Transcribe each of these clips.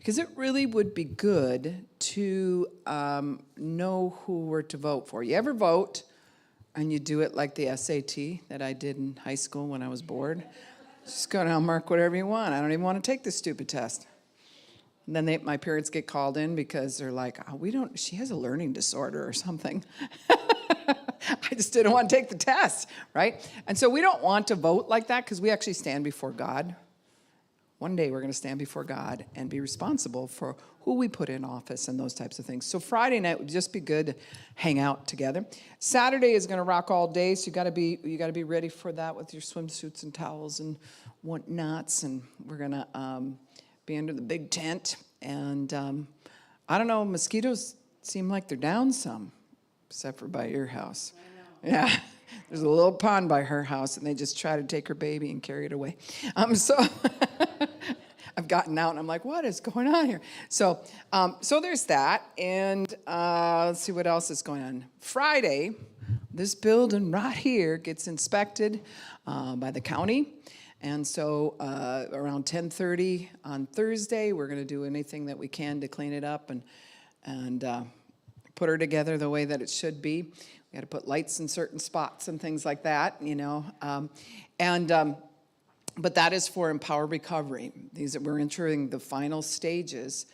because it really would be good to know who we're to vote for. You ever vote and you do it like the SAT that I did in high school when I was bored? Just go down, mark whatever you want. I don't even want to take this stupid test. And then my parents get called in because they're like, oh, she has a learning disorder or something. I just didn't want to take the test, right? And so we don't want to vote like that because we actually stand before God. One day we're going to stand before God and be responsible for who we put in office and those types of things. So Friday night would just be good to hang out together. Saturday is going to rock all day, so you got to be ready for that with your swimsuits and towels and whatnots. And we're going to be under the big tent. And I don't know, mosquitoes seem like they're down some, except for by your house. I know. Yeah. There's a little pond by her house, and they just try to take her baby and carry it away. So I've gotten out, and I'm like, what is going on here? So there's that, and let's see what else is going on. Friday, this building right here gets inspected by the county, and so around 10:30 on Thursday, we're going to do anything that we can to clean it up and put her together the way that it should be. We got to put lights in certain spots and things like that, you know. But that is for Empower Recovery. We're entering the final stages.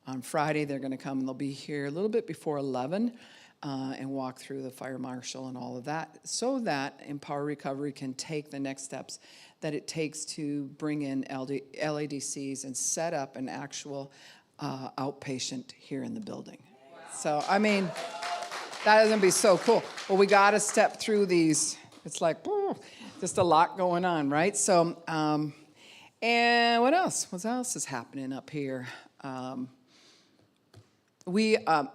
On Friday, they're going to come and they'll be here a little bit before 11 and walk through the fire marshal and all of that so that Empower Recovery can take the next steps that it takes to bring in LADCs and set up an actual outpatient here in the building. Wow. So, I mean, that is going to be so cool. Well, we got to step through these. It's like, just a lot going on, right? So, and what else? What else is happening up here?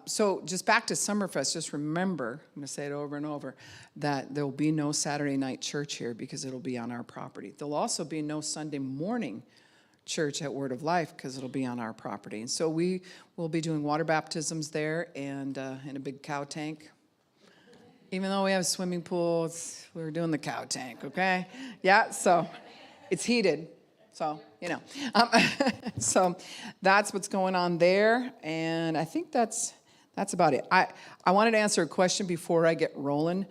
So just back to Summerfest, just remember, I'm going to say it over and over, that there will be no Saturday night church here because it'll be on our property. There'll also be no Sunday morning church at Word of Life because it'll be on our property. And so we will be doing water baptisms there and in a big cow tank. Even though we have swimming pools, we're doing the cow tank, okay? Yeah, so it's heated, so, you know. So that's what's going on there, and I think that's about it. I wanted to answer a question before I get rolling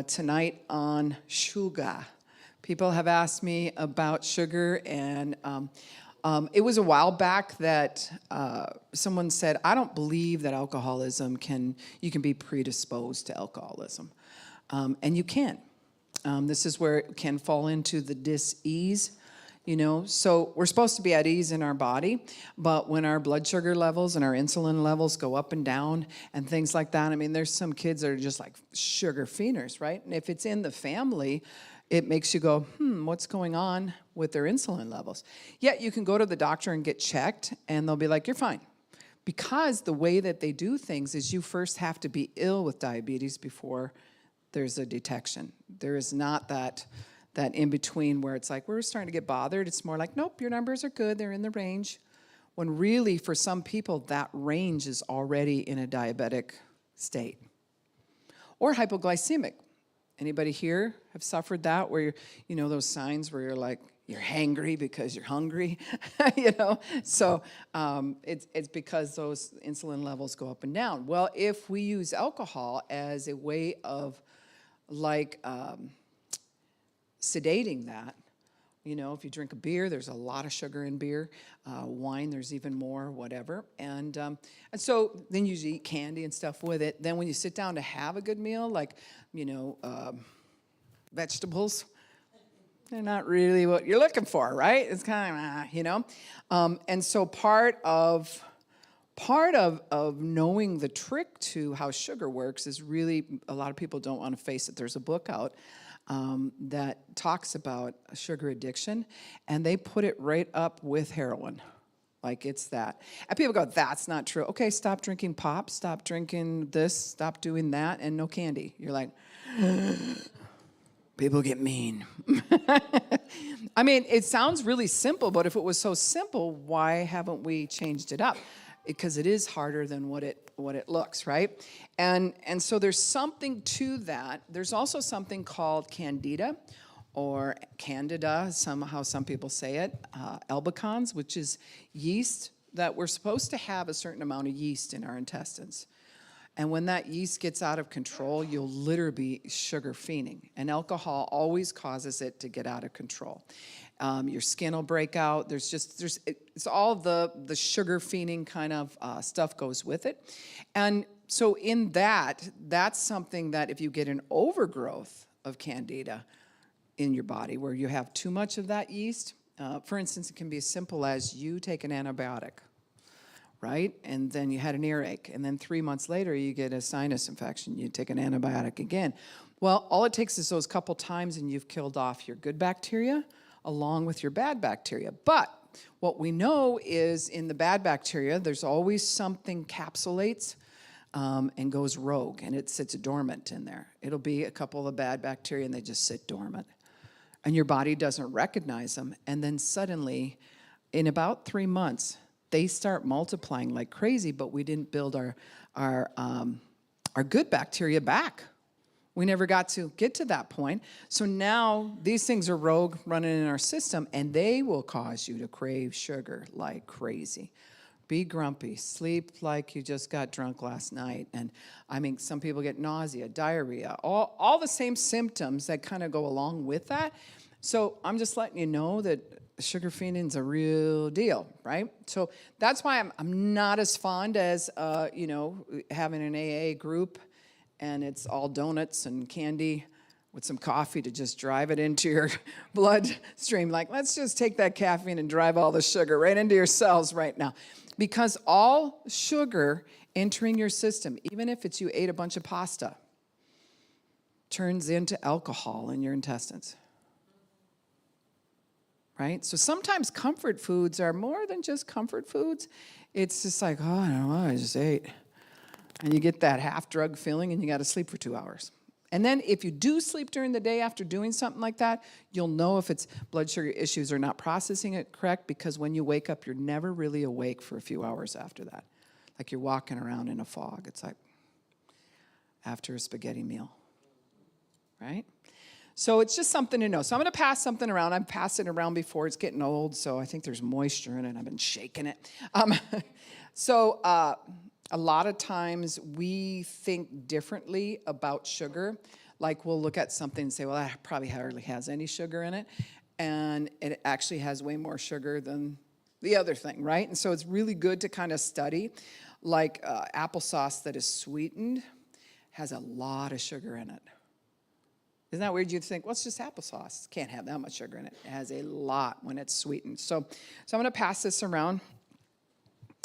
tonight on sugar. People have asked me about sugar, and it was a while back that someone said, I don't believe that you can be predisposed to alcoholism. And you can. This is where it can fall into the dis-ease, you know. So we're supposed to be at ease in our body, but when our blood sugar levels and our insulin levels go up and down and things like that, I mean, there's some kids that are just like sugar fienders, right? And if it's in the family, it makes you go, what's going on with their insulin levels? Yet you can go to the doctor and get checked, and they'll be like, you're fine. Because the way that they do things is you first have to be ill with diabetes before there's a detection. There is not that in-between where it's like, we're starting to get bothered. It's more like, nope, your numbers are good. They're in the range. When really, for some people, that range is already in a diabetic state. Or hypoglycemic. Anybody here have suffered that where you know those signs where you're like, you're hangry because you're hungry, you know? So it's because those insulin levels go up and down. Well, if we use alcohol as a way of like sedating that, you know, if you drink a beer, there's a lot of sugar in beer. Wine, there's even more, whatever. And so then you eat candy and stuff with it. Then when you sit down to have a good meal, like, you know, vegetables, they're not really what you're looking for, right? It's kind of, you know. And so part of knowing the trick to how sugar works is really, a lot of people don't want to face it. There's a book out that talks about sugar addiction, and they put it right up with heroin. Like it's that. And people go, that's not true. Okay, stop drinking pop, stop drinking this, stop doing that, and no candy. You're like, people get mean. I mean, it sounds really simple, but if it was so simple, why haven't we changed it up? Because it is harder than what it looks, right? And so there's something to that. There's also something called candida or candida, somehow some people say it, albicans, which is yeast that we're supposed to have a certain amount of yeast in our intestines. And when that yeast gets out of control, you'll literally be sugar fiending. And alcohol always causes it to get out of control. Your skin will break out. It's all the sugar fiending kind of stuff goes with it. And so in that's something that if you get an overgrowth of candida in your body where you have too much of that yeast, for instance, it can be as simple as you take an antibiotic, right? And then you had an earache. And then 3 months later, you get a sinus infection. You take an antibiotic again. Well, all it takes is those couple times and you've killed off your good bacteria along with your bad bacteria. But what we know is in the bad bacteria, there's always something capsulates and goes rogue, and it sits dormant in there. It'll be a couple of bad bacteria, and they just sit dormant. And your body doesn't recognize them. And then suddenly, in about 3 months, they start multiplying like crazy, but we didn't build our good bacteria back. We never got to get to that point. So now these things are rogue running in our system, and they will cause you to crave sugar like crazy. Be grumpy, sleep like you just got drunk last night. And I mean, some people get nausea, diarrhea, all the same symptoms that kind of go along with that. So I'm just letting you know that sugar fiending's a real deal, right? So that's why I'm not as fond as, having an AA group and it's all donuts and candy with some coffee to just drive it into your bloodstream. Like, let's just take that caffeine and drive all the sugar right into your cells right now. Because all sugar entering your system, even if it's you ate a bunch of pasta, turns into alcohol in your intestines. Right? So sometimes comfort foods are more than just comfort foods. It's just like, oh, I don't know, I just ate. And you get that half-drug feeling and you got to sleep for 2 hours. And then if you do sleep during the day after doing something like that, you'll know if it's blood sugar issues or not processing it correct, because when you wake up, you're never really awake for a few hours after that. Like you're walking around in a fog. It's like after a spaghetti meal, right? So it's just something to know. So I'm going to pass something around. I've passed it around before. It's getting old, so I think there's moisture in it. I've been shaking it. A lot of times we think differently about sugar. Like we'll look at something and say, well, that probably hardly has any sugar in it. And it actually has way more sugar than the other thing, right? And so it's really good to kind of study. Like applesauce that is sweetened has a lot of sugar in it. Isn't that weird? You'd think, well, it's just applesauce. It can't have that much sugar in it. It has a lot when it's sweetened. So I'm going to pass this around.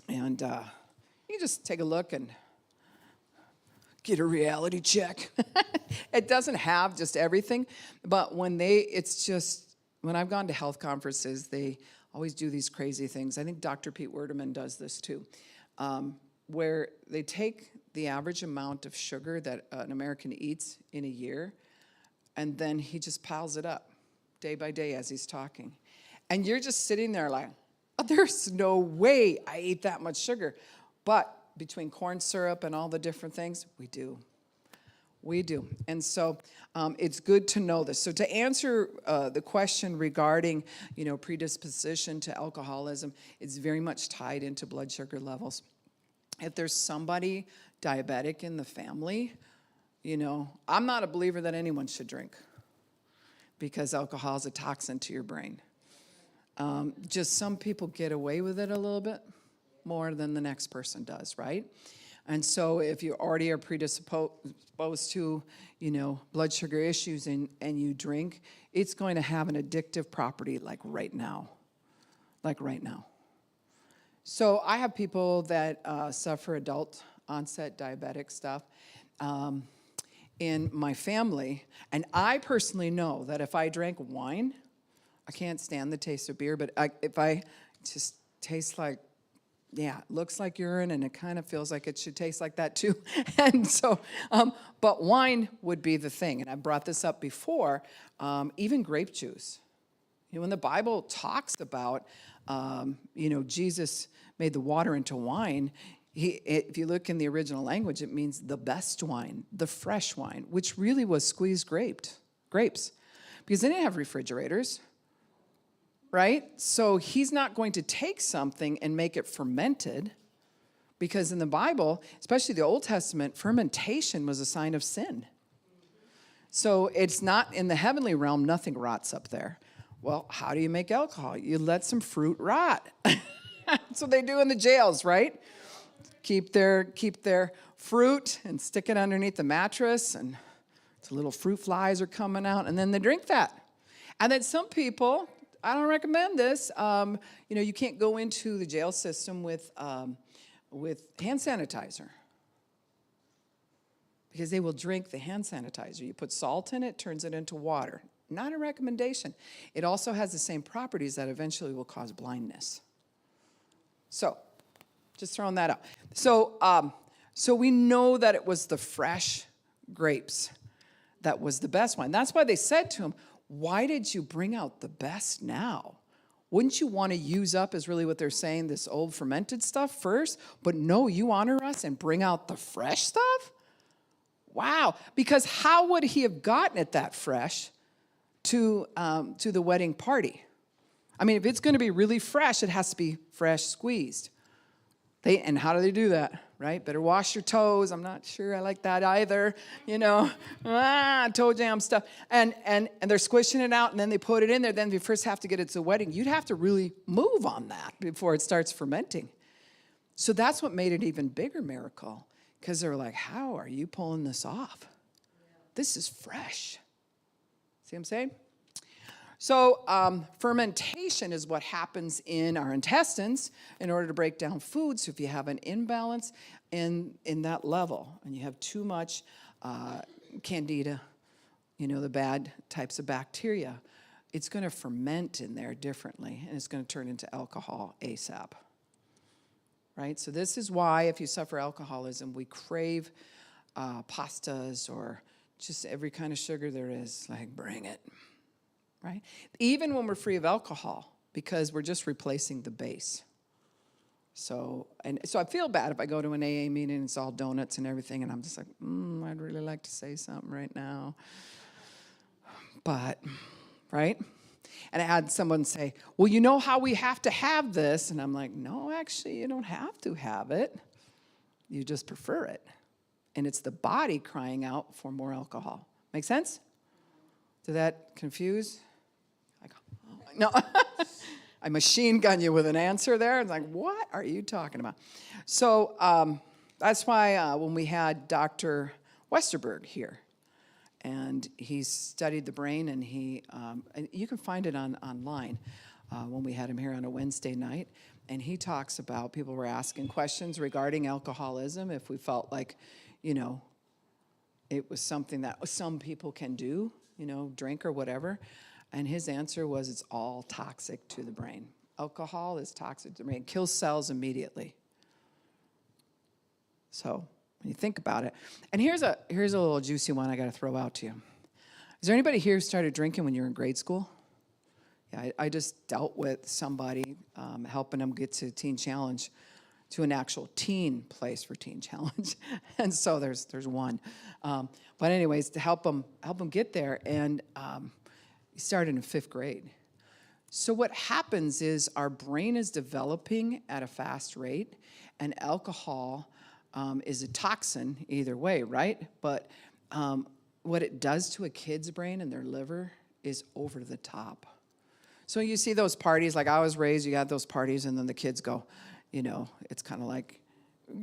And you can just take a look and get a reality check. It doesn't have just everything, but when I've gone to health conferences, they always do these crazy things. I think Dr. Pete Werdeman does this too, where they take the average amount of sugar that an American eats in a year, and then he just piles it up day by day as he's talking. And you're just sitting there like, oh, there's no way I ate that much sugar. But between corn syrup and all the different things, we do. We do. And so it's good to know this. So to answer the question regarding, predisposition to alcoholism, it's very much tied into blood sugar levels. If there's somebody diabetic in the family, I'm not a believer that anyone should drink because alcohol is a toxin to your brain. Just some people get away with it a little bit more than the next person does, right? And so if you already are predisposed to, blood sugar issues and you drink, it's going to have an addictive property like right now. So I have people that suffer adult onset diabetic stuff in my family, and I personally know that if I drank wine, I can't stand the taste of beer, but if I just taste like, it looks like urine, and it kind of feels like it should taste like that too. And so, but wine would be the thing. And I brought this up before, even grape juice. When the Bible talks about, Jesus made the water into wine, if you look in the original language, it means the best wine, the fresh wine, which really was squeezed grapes, because they didn't have refrigerators. right? So he's not going to take something and make it fermented, because in the Bible, especially the Old Testament, fermentation was a sign of sin. So it's not in the heavenly realm, nothing rots up there. Well, how do you make alcohol? You let some fruit rot. That's what they do in the jails, right? Keep their fruit and stick it underneath the mattress, and the little fruit flies are coming out, and then they drink that. And then some people, I don't recommend this, you can't go into the jail system with hand sanitizer, because they will drink the hand sanitizer. You put salt in it, turns it into water. Not a recommendation. It also has the same properties that eventually will cause blindness. So, just throwing that out. So we know that it was the fresh grapes that was the best wine. That's why they said to him, why did you bring out the best now? Wouldn't you want to use up, is really what they're saying, this old fermented stuff first? But no, you honor us and bring out the fresh stuff? Wow. Because how would he have gotten it that fresh to the wedding party? I mean, if it's going to be really fresh, it has to be fresh squeezed. And how do they do that, right? Better wash your toes. I'm not sure I like that either, toe jam stuff. And they're squishing it out, and then they put it in there. Then you first have to get it to the wedding. You'd have to really move on that before it starts fermenting. So that's what made it even bigger miracle, because they were like, how are you pulling this off? This is fresh. See what I'm saying? So fermentation is what happens in our intestines in order to break down food. So if you have an imbalance in that level, and you have too much candida, the bad types of bacteria, it's going to ferment in there differently, and it's going to turn into alcohol ASAP. Right? So this is why if you suffer alcoholism, we crave pastas or just every kind of sugar there is. Like, bring it. Right? Even when we're free of alcohol, because we're just replacing the base. So I feel bad if I go to an AA meeting and it's all donuts and everything, and I'm just like, I'd really like to say something right now. But, right? And I had someone say, well, you know how we have to have this? And I'm like, no, actually, you don't have to have it. You just prefer it. And it's the body crying out for more alcohol. Make sense? Did that confuse? No, I machine gun you with an answer there. It's like, what are you talking about? So that's why when we had Dr. Westerberg here, and he studied the brain, and and you can find it online when we had him here on a Wednesday night, and he talks about people were asking questions regarding alcoholism, if we felt like, it was something that some people can do, drink or whatever. And his answer was, it's all toxic to the brain. Alcohol is toxic to the brain. It kills cells immediately. So when you think about it. And here's a little juicy one I got to throw out to you. Is there anybody here who started drinking when you were in grade school? Yeah, I just dealt with somebody, helping them get to Teen Challenge, to an actual teen place for Teen Challenge. And so there's one. But anyways, to help them get there. And he started in 5th grade. So what happens is our brain is developing at a fast rate, and alcohol is a toxin either way, right? But what it does to a kid's brain and their liver is over the top. So you see those parties, like I was raised, you got those parties, and then the kids go, it's kind of like,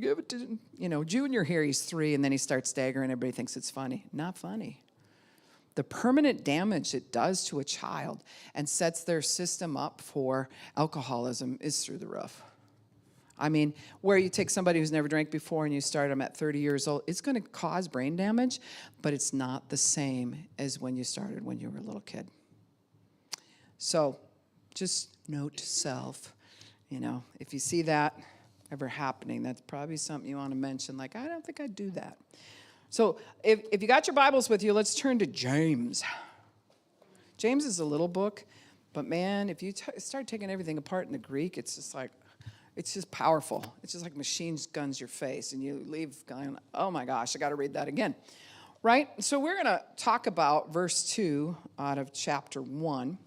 give it to, Junior here, he's 3, and then he starts staggering, everybody thinks it's funny. Not funny. The permanent damage it does to a child and sets their system up for alcoholism is through the roof. I mean, where you take somebody who's never drank before and you start them at 30 years old, it's going to cause brain damage, but it's not the same as when you started when you were a little kid. So just note to self, if you see that ever happening, that's probably something you want to mention, like, I don't think I'd do that. So if you got your Bibles with you, let's turn to James. James is a little book, but man, if you start taking everything apart in the Greek, it's just powerful. It's just like machine guns your face, and you leave going, oh my gosh, I got to read that again. Right? So we're going to talk about verse 2 out of chapter 1.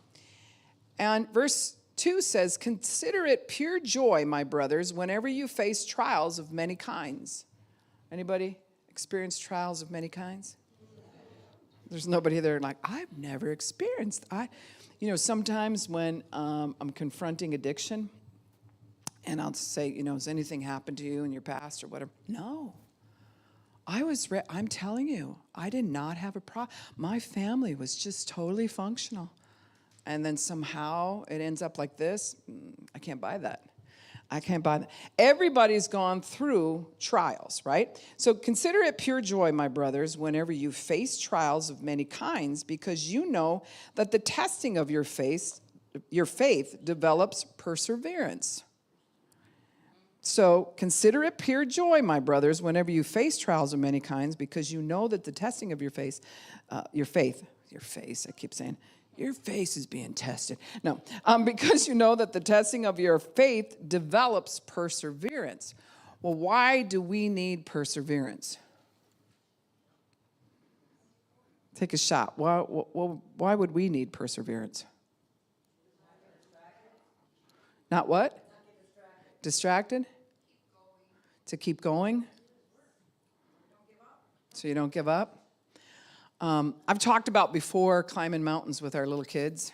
And verse 2 says, consider it pure joy, my brothers, whenever you face trials of many kinds. Anybody experience trials of many kinds? There's nobody there like, I've never experienced. Sometimes when I'm confronting addiction, and I'll say, has anything happened to you in your past or whatever? No. I'm telling you, I did not have a problem. My family was just totally functional. And then somehow it ends up like this. I can't buy that. I can't buy that. Everybody's gone through trials, right? So consider it pure joy, my brothers, whenever you face trials of many kinds, because you know that the testing of your faith develops perseverance. So consider it pure joy, my brothers, whenever you face trials of many kinds, because you know that the testing of your face is being tested. No, because you know that the testing of your faith develops perseverance. Well, why do we need perseverance? Take a shot. Why would we need perseverance? Not what? Distracted? To keep going? So you don't give up? I've talked about before climbing mountains with our little kids.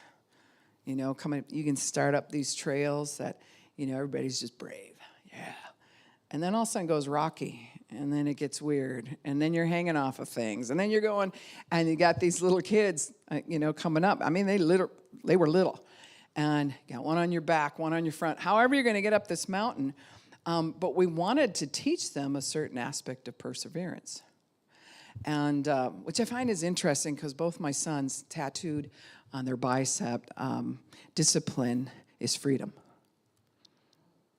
You can start up these trails that, everybody's just brave. Yeah. And then all of a sudden it goes rocky, and then it gets weird, and then you're hanging off of things, and then you're going, and you got these little kids, coming up. I mean, they were little. And you got one on your back, one on your front, however you're going to get up this mountain. But we wanted to teach them a certain aspect of perseverance. And which I find is interesting because both my sons tattooed on their bicep, discipline is freedom.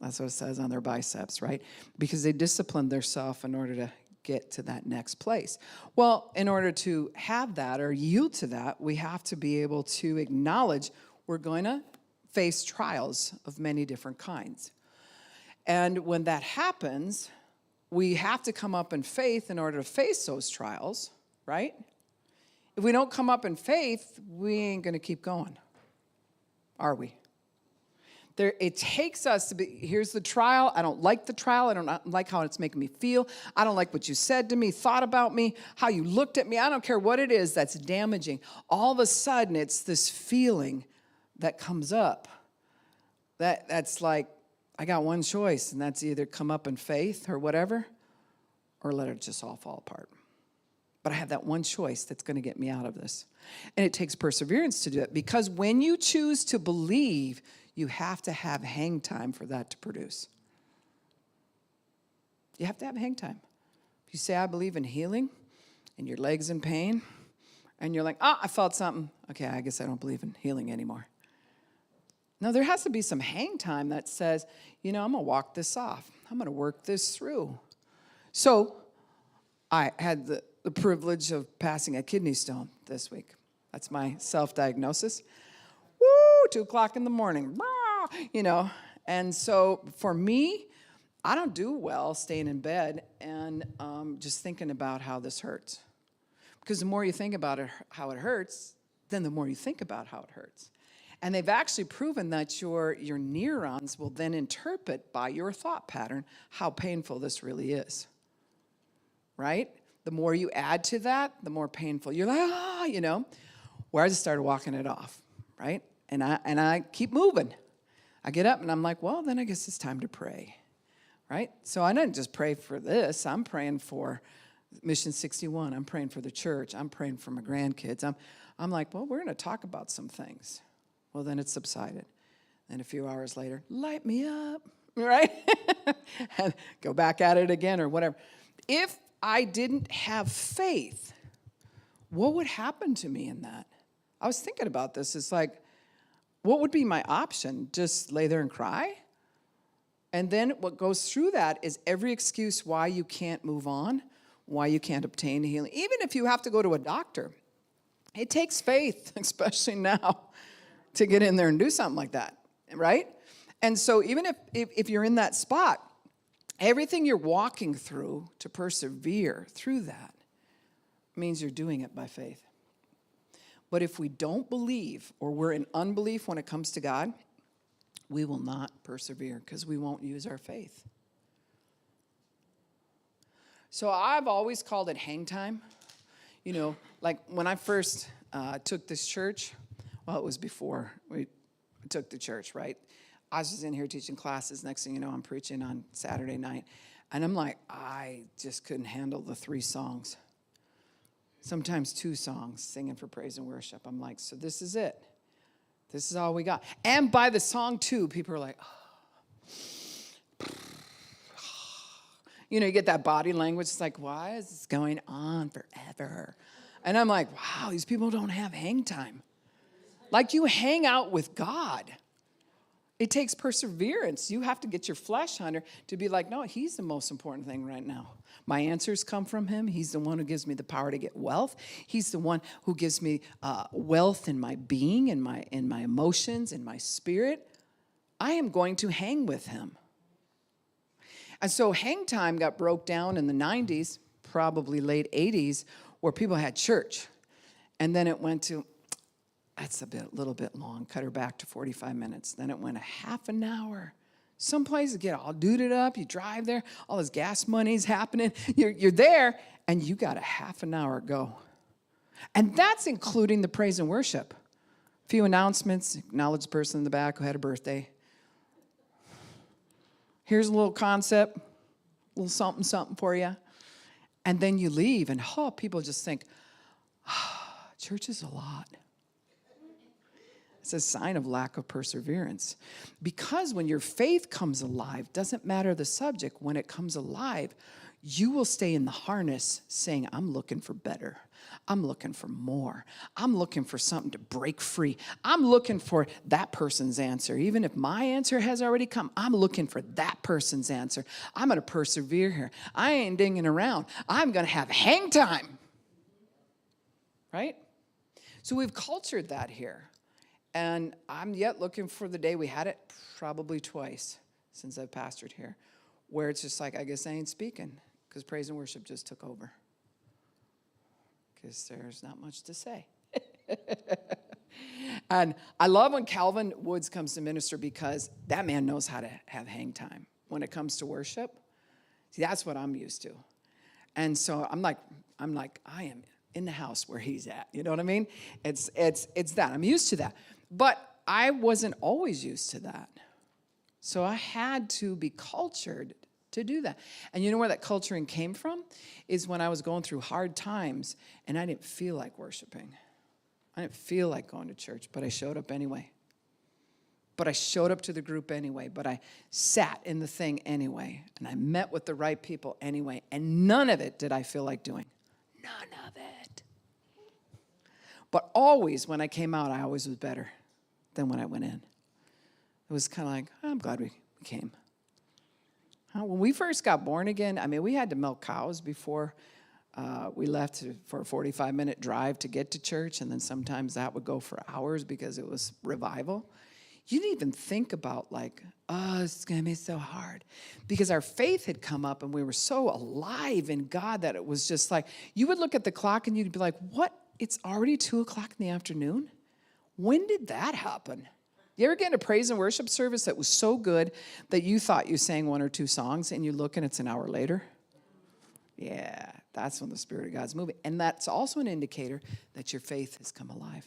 That's what it says on their biceps, right? Because they disciplined themselves in order to get to that next place. Well, in order to have that or yield to that, we have to be able to acknowledge we're going to face trials of many different kinds. And when that happens, we have to come up in faith in order to face those trials, right? If we don't come up in faith, we ain't going to keep going, are we? It takes us to be, here's the trial. I don't like the trial. I don't like how it's making me feel. I don't like what you said to me, thought about me, how you looked at me. I don't care what it is that's damaging. All of a sudden, it's this feeling that comes up. That's like, I got one choice, and that's either come up in faith or whatever, or let it just all fall apart. But I have that one choice that's going to get me out of this. And it takes perseverance to do it, because when you choose to believe, you have to have hang time for that to produce. You have to have hang time. If you say, I believe in healing, and your leg's in pain, and you're like, I felt something. Okay, I guess I don't believe in healing anymore. No, there has to be some hang time that says, I'm going to walk this off. I'm going to work this through. So I had the privilege of passing a kidney stone this week. That's my self-diagnosis. 2:00 in the morning, And so for me, I don't do well staying in bed and just thinking about how this hurts. Because the more you think about it, how it hurts, then the more you think about how it hurts. And they've actually proven that your neurons will then interpret by your thought pattern how painful this really is, right? The more you add to that, the more painful. You're like, Where I just started walking it off, right? And I keep moving. I get up and I'm like, well, then I guess it's time to pray, right? So I didn't just pray for this. I'm praying for Mission 61. I'm praying for the church. I'm praying for my grandkids. I'm like, well, we're going to talk about some things. Well, then it subsided. Then a few hours later, light me up, right? And go back at it again or whatever. If I didn't have faith, what would happen to me in that? I was thinking about this. It's like, what would be my option? Just lay there and cry? And then what goes through that is every excuse why you can't move on, why you can't obtain healing. Even if you have to go to a doctor, it takes faith, especially now, to get in there and do something like that, right? And so even if you're in that spot, everything you're walking through to persevere through that means you're doing it by faith. But if we don't believe or we're in unbelief when it comes to God, we will not persevere because we won't use our faith. So I've always called it hang time. You know, like when I first took this church, well, it was before we took the church, right? I was just in here teaching classes. Next thing you know, I'm preaching on Saturday night. And I'm like, I just couldn't handle the 3 songs. Sometimes 2 songs, singing for praise and worship. I'm like, so this is it. This is all we got. And by the song 2, people are like, oh. You know, you get that body language. It's like, why is this going on forever? And I'm like, wow, these people don't have hang time. Like you hang out with God. It takes perseverance. You have to get your flesh under to be like, no, he's the most important thing right now. My answers come from him. He's the one who gives me the power to get wealth. He's the one who gives me wealth in my being, in my emotions, in my spirit. I am going to hang with him. And so hang time got broke down in the 90s, probably late 80s, where people had church. And then it went to, that's little bit long, cut her back to 45 minutes. Then it went a half an hour. Some places get all duded up. You drive there, all this gas money's happening. You're there, and you got a half an hour go. And that's including the praise and worship. A few announcements, acknowledge the person in the back who had a birthday. Here's a little concept, a little something for you. And then you leave, and people just think, church is a lot. It's a sign of lack of perseverance. Because when your faith comes alive, doesn't matter the subject, when it comes alive, you will stay in the harness saying, I'm looking for better. I'm looking for more. I'm looking for something to break free. I'm looking for that person's answer. Even if my answer has already come, I'm looking for that person's answer. I'm going to persevere here. I ain't dinging around. I'm going to have hang time. Right? So we've cultured that here. And I'm yet looking for the day, we had it probably twice since I've pastored here, where it's just like, I guess I ain't speaking because praise and worship just took over. Because there's not much to say. And I love when Calvin Woods comes to minister because that man knows how to have hang time. When it comes to worship, see, that's what I'm used to. And so I'm like, I am in the house where he's at. You know what I mean? It's that. I'm used to that. But I wasn't always used to that. So I had to be cultured to do that. And you know where that culturing came from? Is when I was going through hard times and I didn't feel like worshiping. I didn't feel like going to church, but I showed up anyway. But I showed up to the group anyway. But I sat in the thing anyway. And I met with the right people anyway. And none of it did I feel like doing. None of it. But always, when I came out, I always was better than when I went in. It was kind of like, I'm glad we came. When we first got born again, I mean, we had to milk cows before we left for a 45-minute drive to get to church, and then sometimes that would go for hours because it was revival. You didn't even think about like, oh, it's going to be so hard. Because our faith had come up, and we were so alive in God that it was just like, you would look at the clock, and you'd be like, what? It's already 2 o'clock in the afternoon? When did that happen? You ever get in a praise and worship service that was so good that you thought you sang 1 or 2 songs and you look and it's an hour later? Yeah, that's when the Spirit of God's moving. And that's also an indicator that your faith has come alive.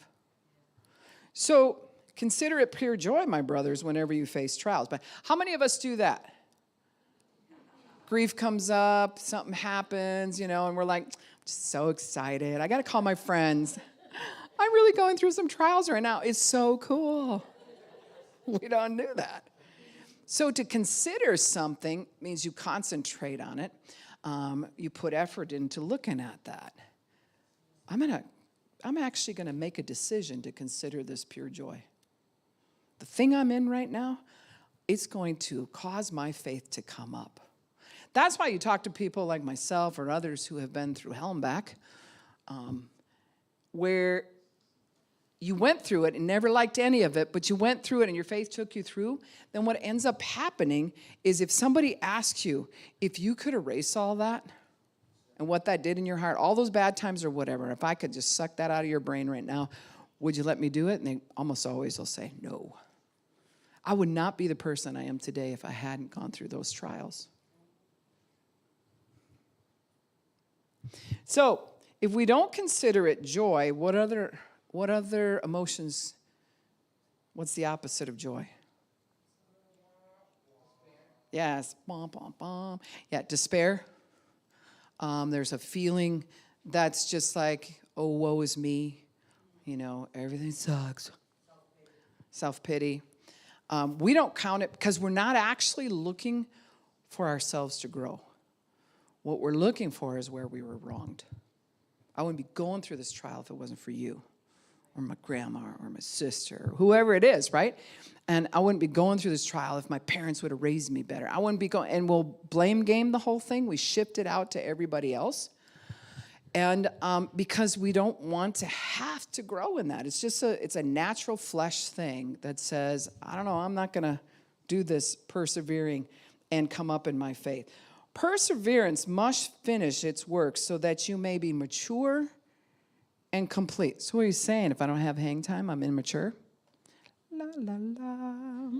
So consider it pure joy, my brothers, whenever you face trials. But how many of us do that? Grief comes up, something happens, and we're like, I'm just so excited. I got to call my friends. I'm really going through some trials right now. It's so cool. We don't do that. So to consider something means you concentrate on it. You put effort into looking at that. I'm actually going to make a decision to consider this pure joy. The thing I'm in right now, it's going to cause my faith to come up. That's why you talk to people like myself or others who have been through hell and back, where you went through it and never liked any of it, but you went through it and your faith took you through, then what ends up happening is if somebody asks you if you could erase all that and what that did in your heart, all those bad times or whatever, if I could just suck that out of your brain right now, Would you let me do it? And they almost always will say, no. I would not be the person I am today if I hadn't gone through those trials. So, if we don't consider it joy, what other emotions, what's the opposite of joy? Yes, bom, bom, bom. Yeah, despair. There's a feeling that's just like, oh, woe is me. Everything sucks. Self-pity. We don't count it because we're not actually looking for ourselves to grow. What we're looking for is where we were wronged. I wouldn't be going through this trial if it wasn't for you or my grandma or my sister or whoever it is, right? And I wouldn't be going through this trial if my parents would have raised me better. I wouldn't be going, and we'll blame game the whole thing. We shift it out to everybody else. And because we don't want to have to grow in that. It's a natural flesh thing that says, I don't know, I'm not going to do this persevering and come up in my faith. Perseverance must finish its work so that you may be mature and complete. So what are you saying? If I don't have hang time, I'm immature? La, la, la.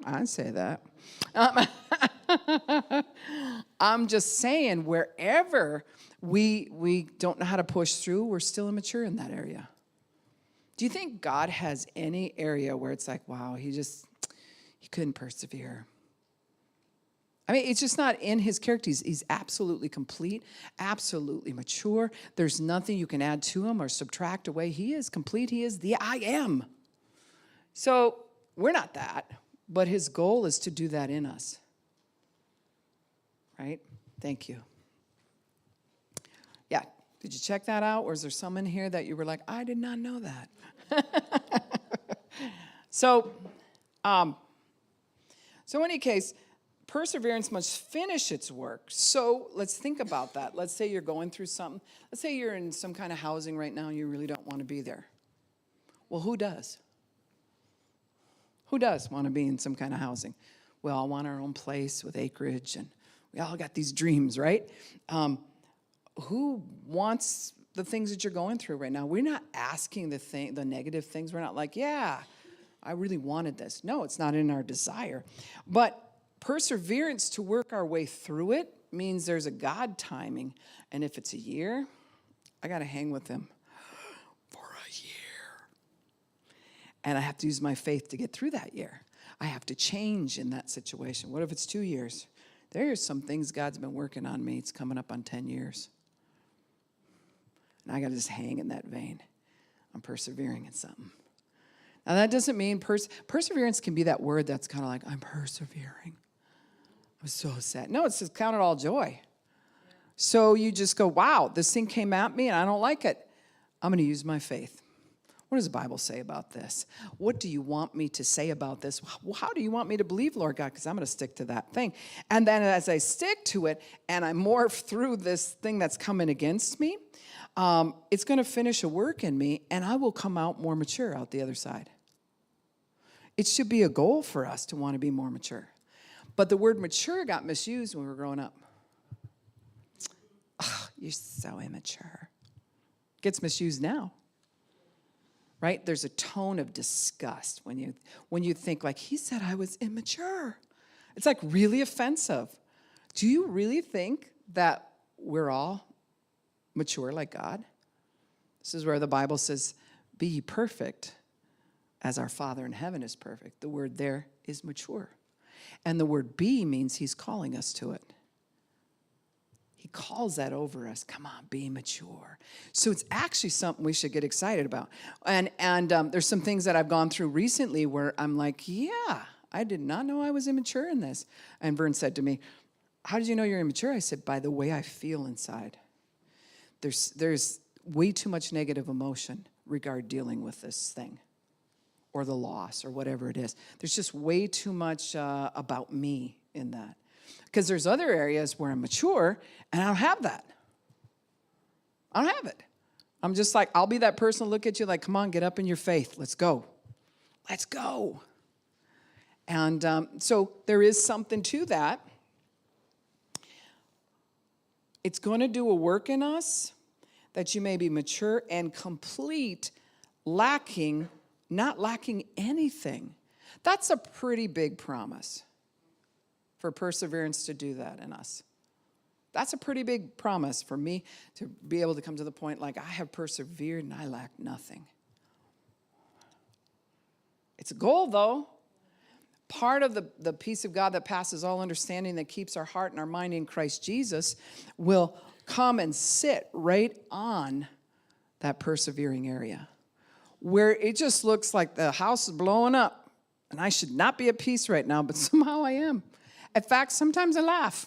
I say that. I'm just saying wherever we don't know how to push through, we're still immature in that area. Do you think God has any area where it's like, wow, he couldn't persevere? I mean, it's just not in his character. He's absolutely complete, absolutely mature. There's nothing you can add to him or subtract away. He is complete. He is the I am. So we're not that, but his goal is to do that in us. Right? Thank you. Yeah. Did you check that out? Or is there some in here that you were like, I did not know that? So in any case, perseverance must finish its work. So let's think about that. Let's say you're going through something. Let's say you're in some kind of housing right now and you really don't want to be there. Well, who does? Who does want to be in some kind of housing? We all want our own place with acreage, and we all got these dreams, right? Who wants the things that you're going through right now? We're not asking the negative things. We're not like, yeah, I really wanted this. No, it's not in our desire. But perseverance to work our way through it means there's a God timing. And if it's a year, I got to hang with him for a year. And I have to use my faith to get through that year. I have to change in that situation. What if it's 2 years? There's some things God's been working on me. It's coming up on 10 years. And I got to just hang in that vein. I'm persevering in something. Now, that doesn't mean perseverance can be that word that's kind of like, I'm persevering. I'm so sad. No, it's just count it all joy. So you just go, wow, this thing came at me and I don't like it. I'm going to use my faith. What does the Bible say about this? What do you want me to say about this? How do you want me to believe, Lord God? Because I'm going to stick to that thing. And then as I stick to it and I morph through this thing that's coming against me, it's going to finish a work in me and I will come out more mature out the other side. It should be a goal for us to want to be more mature. But the word mature got misused when we were growing up. Oh, you're so immature. Gets misused now. Right? There's a tone of disgust when you think like, he said I was immature. It's like really offensive. Do you really think that we're all mature like God? This is where the Bible says, be ye perfect as our Father in heaven is perfect. The word there is mature. And the word be means he's calling us to it. He calls that over us. Come on, be mature. So it's actually something we should get excited about. And there's some things that I've gone through recently where I'm like, yeah, I did not know I was immature in this. And Vern said to me, how did you know you're immature? I said, by the way I feel inside. There's way too much negative emotion regarding dealing with this thing or the loss or whatever it is. There's just way too much about me in that. Because there's other areas where I'm mature and I don't have that. I don't have it. I'm just like, I'll be that person, look at you like, come on, get up in your faith. Let's go. Let's go. And so there is something to that. It's going to do a work in us that you may be mature and complete, not lacking anything. That's a pretty big promise for perseverance to do that in us. That's a pretty big promise for me to be able to come to the point like, I have persevered and I lack nothing. It's a goal, though. Part of the peace of God that passes all understanding, that keeps our heart and our mind in Christ Jesus, will come and sit right on that persevering area, where it just looks like the house is blowing up, and I should not be at peace right now, but somehow I am. In fact, sometimes I laugh.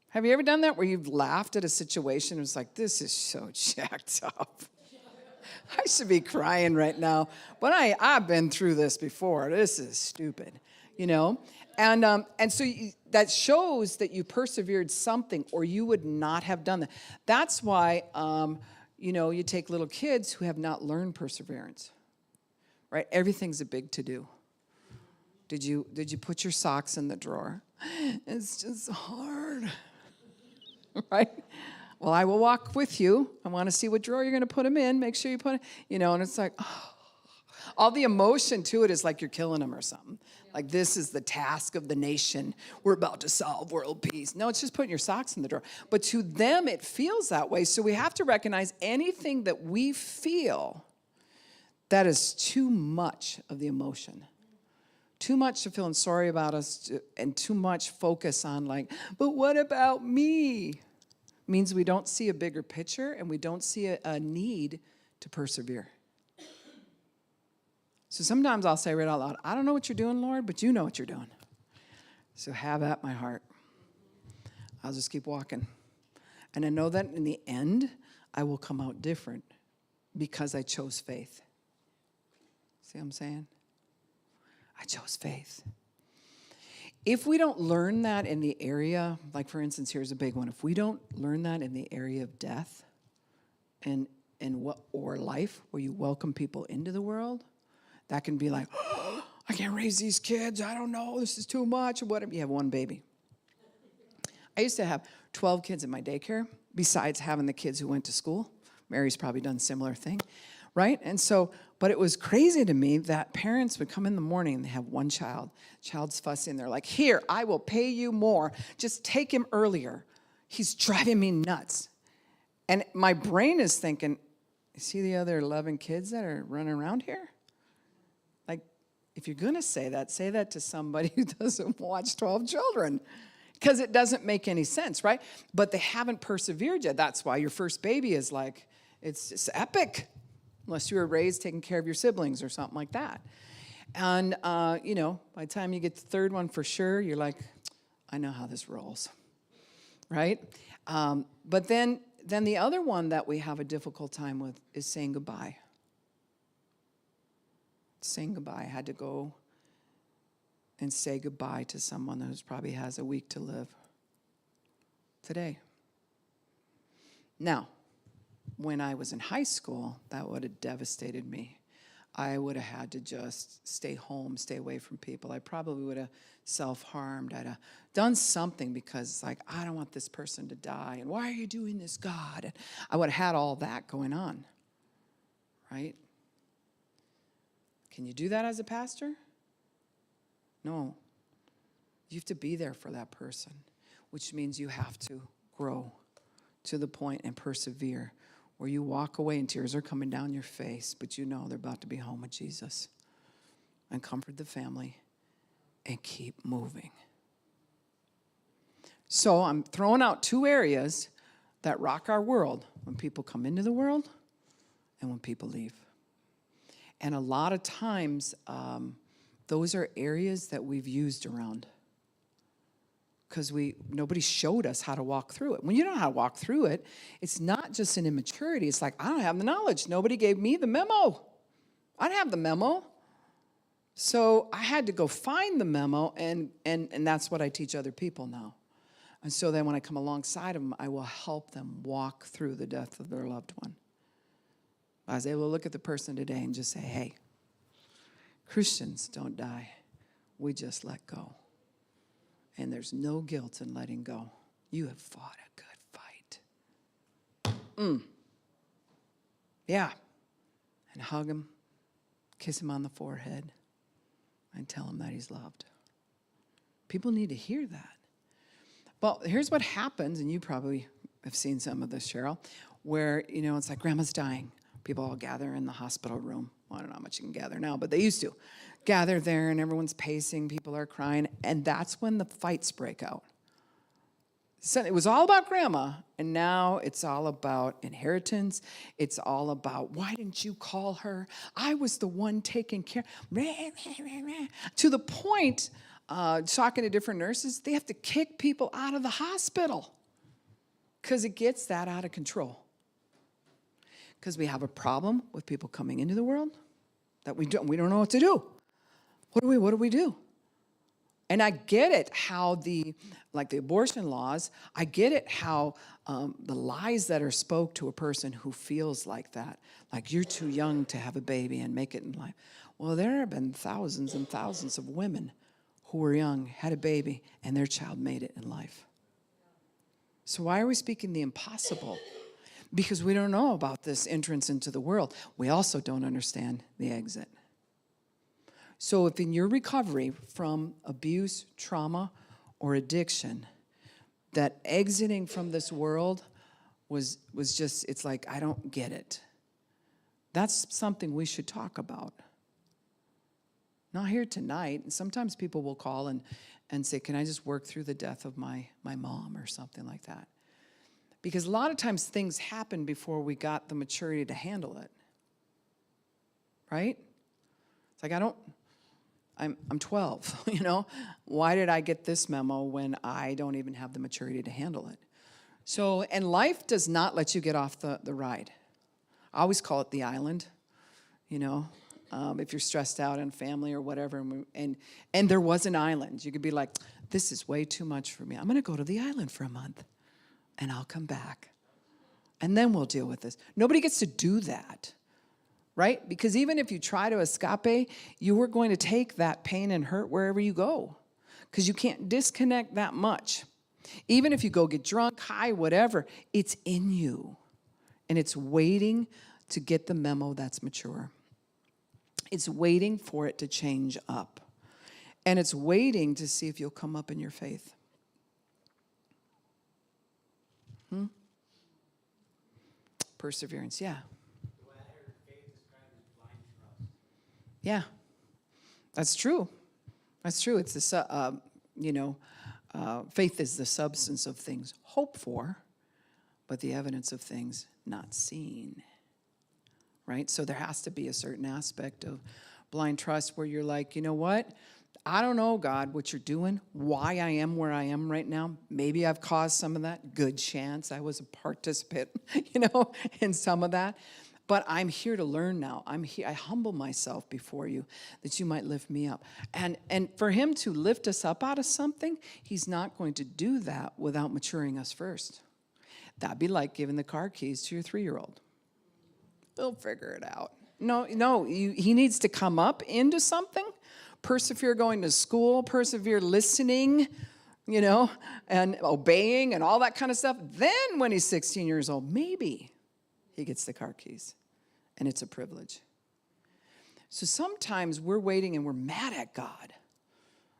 Have you ever done that, where you've laughed at a situation and it's like, this is so jacked up? I should be crying right now, but I've been through this before. This is stupid, you know? And so that shows that you persevered something, or you would not have done that. That's why, you take little kids who have not learned perseverance, right? Everything's a big to-do. Did you put your socks in the drawer? It's just hard, right? Well, I will walk with you. I want to see what drawer you're going to put them in. Make sure you put it, and it's like, all the emotion to it is like you're killing them or something. Like, this is the task of the nation. We're about to solve world peace. No, it's just putting your socks in the drawer. But to them, it feels that way. So we have to recognize anything that we feel that is too much of the emotion. Too much of feeling sorry about us, and too much focus on like, but what about me? Means we don't see a bigger picture, and we don't see a need to persevere. So sometimes I'll say right out loud, I don't know what you're doing, Lord, but you know what you're doing. So have at my heart. I'll just keep walking. And I know that in the end, I will come out different because I chose faith. See what I'm saying? I chose faith. If we don't learn that in the area, like for instance, here's a big one. If we don't learn that in the area of death or life, where you welcome people into the world, that can be like, oh, I can't raise these kids. I don't know. This is too much. Or whatever. You have one baby. I used to have 12 kids in my daycare, besides having the kids who went to school. Mary's probably done a similar thing, right? And so, but it was crazy to me that parents would come in the morning and they have one child. Child's fussing. They're like, here, I will pay you more. Just take him earlier. He's driving me nuts. And my brain is thinking, you see the other 11 kids that are running around here? Like, if you're going to say that to somebody who doesn't watch 12 children. Because it doesn't make any sense, right? But they haven't persevered yet. That's why your first baby is like, it's just epic. Unless you were raised taking care of your siblings or something like that. And, by the time you get the third one for sure, you're like, I know how this rolls, right? But then the other one that we have a difficult time with is saying goodbye. Saying goodbye. I had to go and say goodbye to someone who probably has a week to live today. Now, when I was in high school, that would have devastated me. I would have had to just stay home, stay away from people. I probably would have self-harmed. I'd have done something because, like, I don't want this person to die. And why are you doing this, God? And I would have had all that going on, right? Can you do that as a pastor? No. You have to be there for that person, which means you have to grow to the point and persevere where you walk away and tears are coming down your face, but you know they're about to be home with Jesus, and comfort the family and keep moving. So I'm throwing out two areas that rock our world: when people come into the world and when people leave. And a lot of times, those are areas that we've used around because nobody showed us how to walk through it. When you don't know how to walk through it, it's not just an immaturity. It's like, I don't have the knowledge. Nobody gave me the memo. I didn't have the memo. So I had to go find the memo, and that's what I teach other people now. And so then when I come alongside them, I will help them walk through the death of their loved one. I was able to look at the person today and just say, hey, Christians don't die. We just let go. And there's no guilt in letting go. You have fought a good fight. Yeah. and hug him, kiss him on the forehead, and tell him that he's loved. People need to hear that. Well, here's what happens, and you probably have seen some of this, Cheryl, where, it's like grandma's dying. People all gather in the hospital room. Well, I don't know how much you can gather now, but they used to. Gather there, and everyone's pacing, people are crying, and that's when the fights break out. So it was all about grandma, and now it's all about inheritance. It's all about, why didn't you call her? I was the one taking care. To the point, talking to different nurses, they have to kick people out of the hospital because it gets that out of control. Because we have a problem with people coming into the world that we don't know what to do. What do we do? And I get it how the abortion laws, I get it how the lies that are spoke to a person who feels like that, like you're too young to have a baby and make it in life. Well, there have been thousands and thousands of women who were young, had a baby, and their child made it in life. So why are we speaking the impossible? Because we don't know about this entrance into the world. We also don't understand the exit. So if in your recovery from abuse, trauma, or addiction, that exiting from this world was just, it's like, I don't get it. That's something we should talk about. Not here tonight. And sometimes people will call and say, can I just work through the death of my mom or something like that? Because a lot of times things happen before we got the maturity to handle it. Right? It's like, I'm 12, Why did I get this memo when I don't even have the maturity to handle it? So, and life does not let you get off the ride. I always call it the island, if you're stressed out in family or whatever. And there was an island. You could be like, this is way too much for me. I'm going to go to the island for a month, and I'll come back. And then we'll deal with this. Nobody gets to do that. Right? Because even if you try to escape, you are going to take that pain and hurt wherever you go. Because you can't disconnect that much. Even if you go get drunk, high, whatever, it's in you. And it's waiting to get the memo that's mature. It's waiting for it to change up. And it's waiting to see if you'll come up in your faith. Perseverance, yeah. Yeah, that's true. That's true. It's the faith is the substance of things hoped for, but the evidence of things not seen. Right? So there has to be a certain aspect of blind trust where you're like, you know what? I don't know, God, what you're doing, why I am where I am right now. Maybe I've caused some of that. Good chance I was a participant, in some of that. But I'm here to learn now. I'm here. I humble myself before you that you might lift me up. And for him to lift us up out of something, he's not going to do that without maturing us first. That'd be like giving the car keys to your 3-year-old. He'll figure it out. No, he needs to come up into something, persevere going to school, persevere listening, and obeying and all that kind of stuff. Then when he's 16 years old, maybe he gets the car keys. And it's a privilege. So sometimes we're waiting and we're mad at God.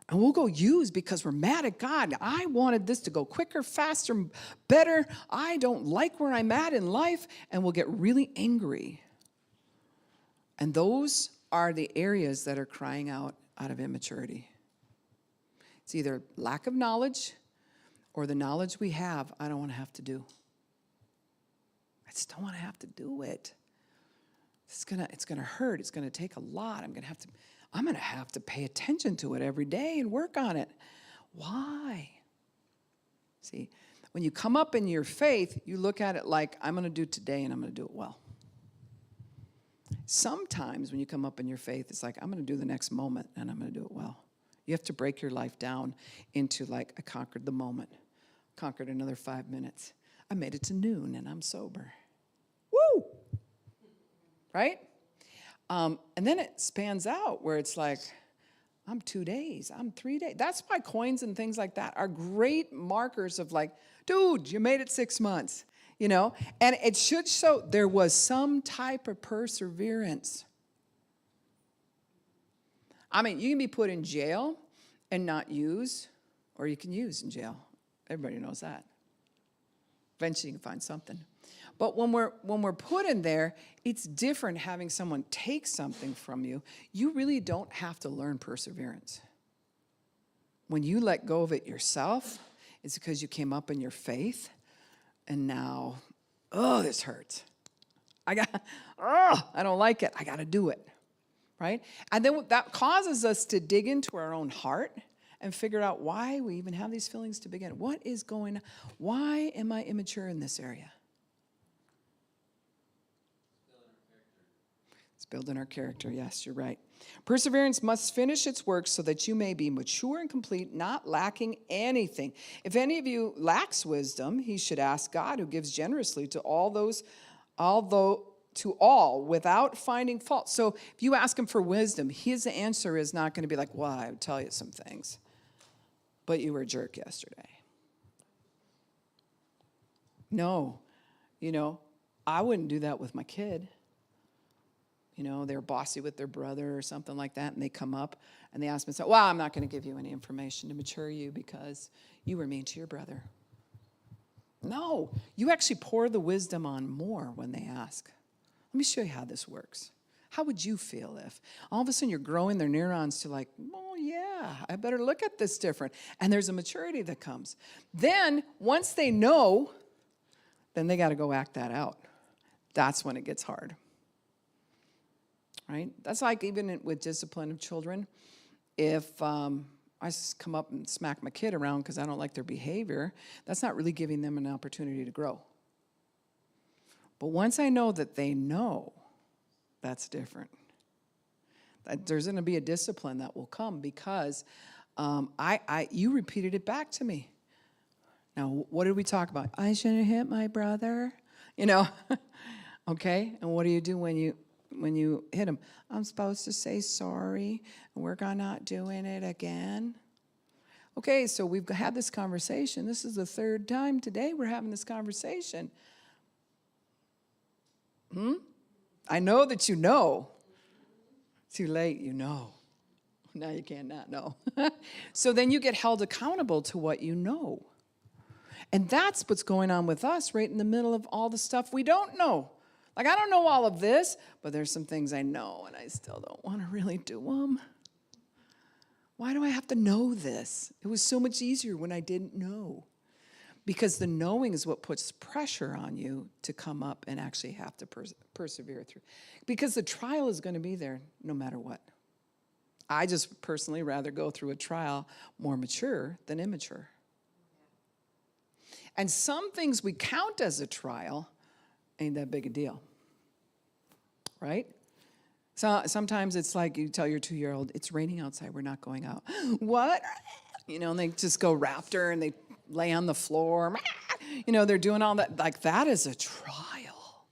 And we'll go use because we're mad at God. I wanted this to go quicker, faster, better. I don't like where I'm at in life. And we'll get really angry. And those are the areas that are crying out of immaturity. It's either lack of knowledge or the knowledge we have, I don't want to have to do. I just don't want to have to do it. It's gonna hurt. It's gonna take a lot. I'm gonna have to pay attention to it every day and work on it. Why? See, when you come up in your faith, you look at it like, I'm gonna do today and I'm gonna do it well. Sometimes when you come up in your faith, it's like, I'm gonna do the next moment and I'm gonna do it well. You have to break your life down into like, I conquered the moment, conquered another 5 minutes. I made it to noon and I'm sober. Woo! Right? And then it spans out where it's like, I'm 2 days, I'm 3 days. That's why coins and things like that are great markers of like, dude, you made it 6 months. And it should show there was some type of perseverance. I mean, you can be put in jail and not use, or you can use in jail. Everybody knows that. Eventually you can find something. But when we're put in there, it's different having someone take something from you. You really don't have to learn perseverance. When you let go of it yourself, it's because you came up in your faith, and now, this hurts. I don't like it. I got to do it, right? And then that causes us to dig into our own heart and figure out why we even have these feelings to begin. What is going on? Why am I immature in this area? It's building our character. Yes, you're right. Perseverance must finish its work so that you may be mature and complete, not lacking anything. If any of you lacks wisdom, he should ask God, who gives generously to all without finding fault. So if you ask him for wisdom, his answer is not going to be like, well, I would tell you some things, but you were a jerk yesterday. No, I wouldn't do that with my kid. They're bossy with their brother or something like that, and they come up and they ask me, well, I'm not going to give you any information to mature you because you were mean to your brother. No, you actually pour the wisdom on more when they ask. Let me show you how this works. How would you feel if all of a sudden you're growing their neurons to like, oh yeah, I better look at this different. And there's a maturity that comes. Then once they know, then they got to go act that out. That's when it gets hard. Right? That's like even with discipline of children. If I come up and smack my kid around because I don't like their behavior, that's not really giving them an opportunity to grow. But once I know that they know, that's different. There's going to be a discipline that will come because you repeated it back to me. Now, what did we talk about? I shouldn't hit my brother. Okay? And what do you do when you hit him? I'm supposed to say sorry and work on not doing it again. Okay, so we've had this conversation. This is the third time today we're having this conversation. I know that you know. Too late, you know. Now you can't not know. So then you get held accountable to what you know. And that's what's going on with us right in the middle of all the stuff we don't know. Like, I don't know all of this, but there's some things I know, and I still don't want to really do them. Why do I have to know this? It was so much easier when I didn't know. Because the knowing is what puts pressure on you to come up and actually have to persevere through. Because the trial is going to be there no matter what. I just personally rather go through a trial more mature than immature. And some things we count as a trial ain't that big a deal, right? So sometimes it's like you tell your 2-year-old, it's raining outside, we're not going out. What? And they just go raptor and they lay on the floor. They're doing all that. Like, that is a trial.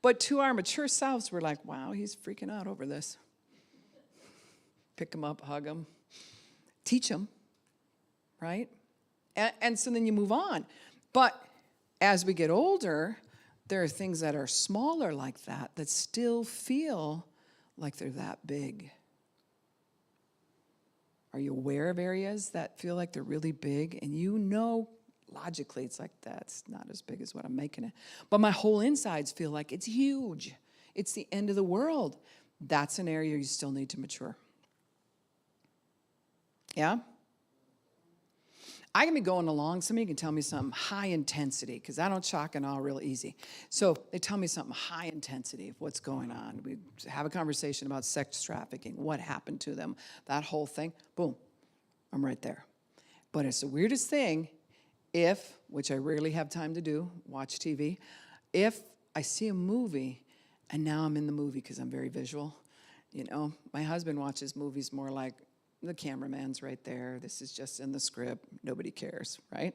But to our mature selves, we're like, wow, he's freaking out over this. Pick him up, hug him, teach him, right? And so then you move on. But as we get older, there are things that are smaller like that still feel like they're that big. Are you aware of areas that feel like they're really big? And logically, it's like, that's not as big as what I'm making it. But my whole insides feel like it's huge. It's the end of the world. That's an area you still need to mature. Yeah? I can be going along. Somebody can tell me something high intensity, because I don't shock and awe real easy. So they tell me something high intensity of what's going on. We have a conversation about sex trafficking, what happened to them, that whole thing. Boom, I'm right there. But it's the weirdest thing which I rarely have time to do, watch TV, if I see a movie and now I'm in the movie because I'm very visual. My husband watches movies more like, the cameraman's right there. This is just in the script. Nobody cares, right?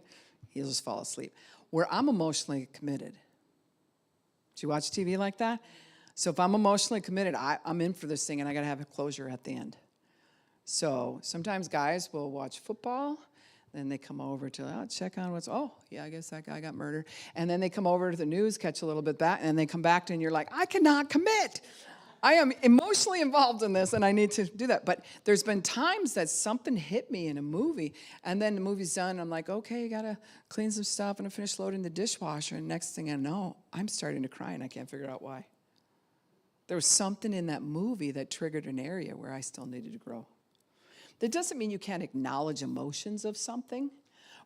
He'll just fall asleep. Where I'm emotionally committed. Do you watch TV like that? So if I'm emotionally committed, I'm in for this thing, and I got to have a closure at the end. So sometimes guys will watch football. Then they come over to check on I guess that guy got murdered. And then they come over to the news, catch a little bit back, and they come back to, and you're like, I cannot commit. I am emotionally involved in this, and I need to do that. But there's been times that something hit me in a movie, and then the movie's done. I'm like, okay, got to clean some stuff, and I finish loading the dishwasher. And next thing I know, I'm starting to cry, and I can't figure out why. There was something in that movie that triggered an area where I still needed to grow. That doesn't mean you can't acknowledge emotions of something,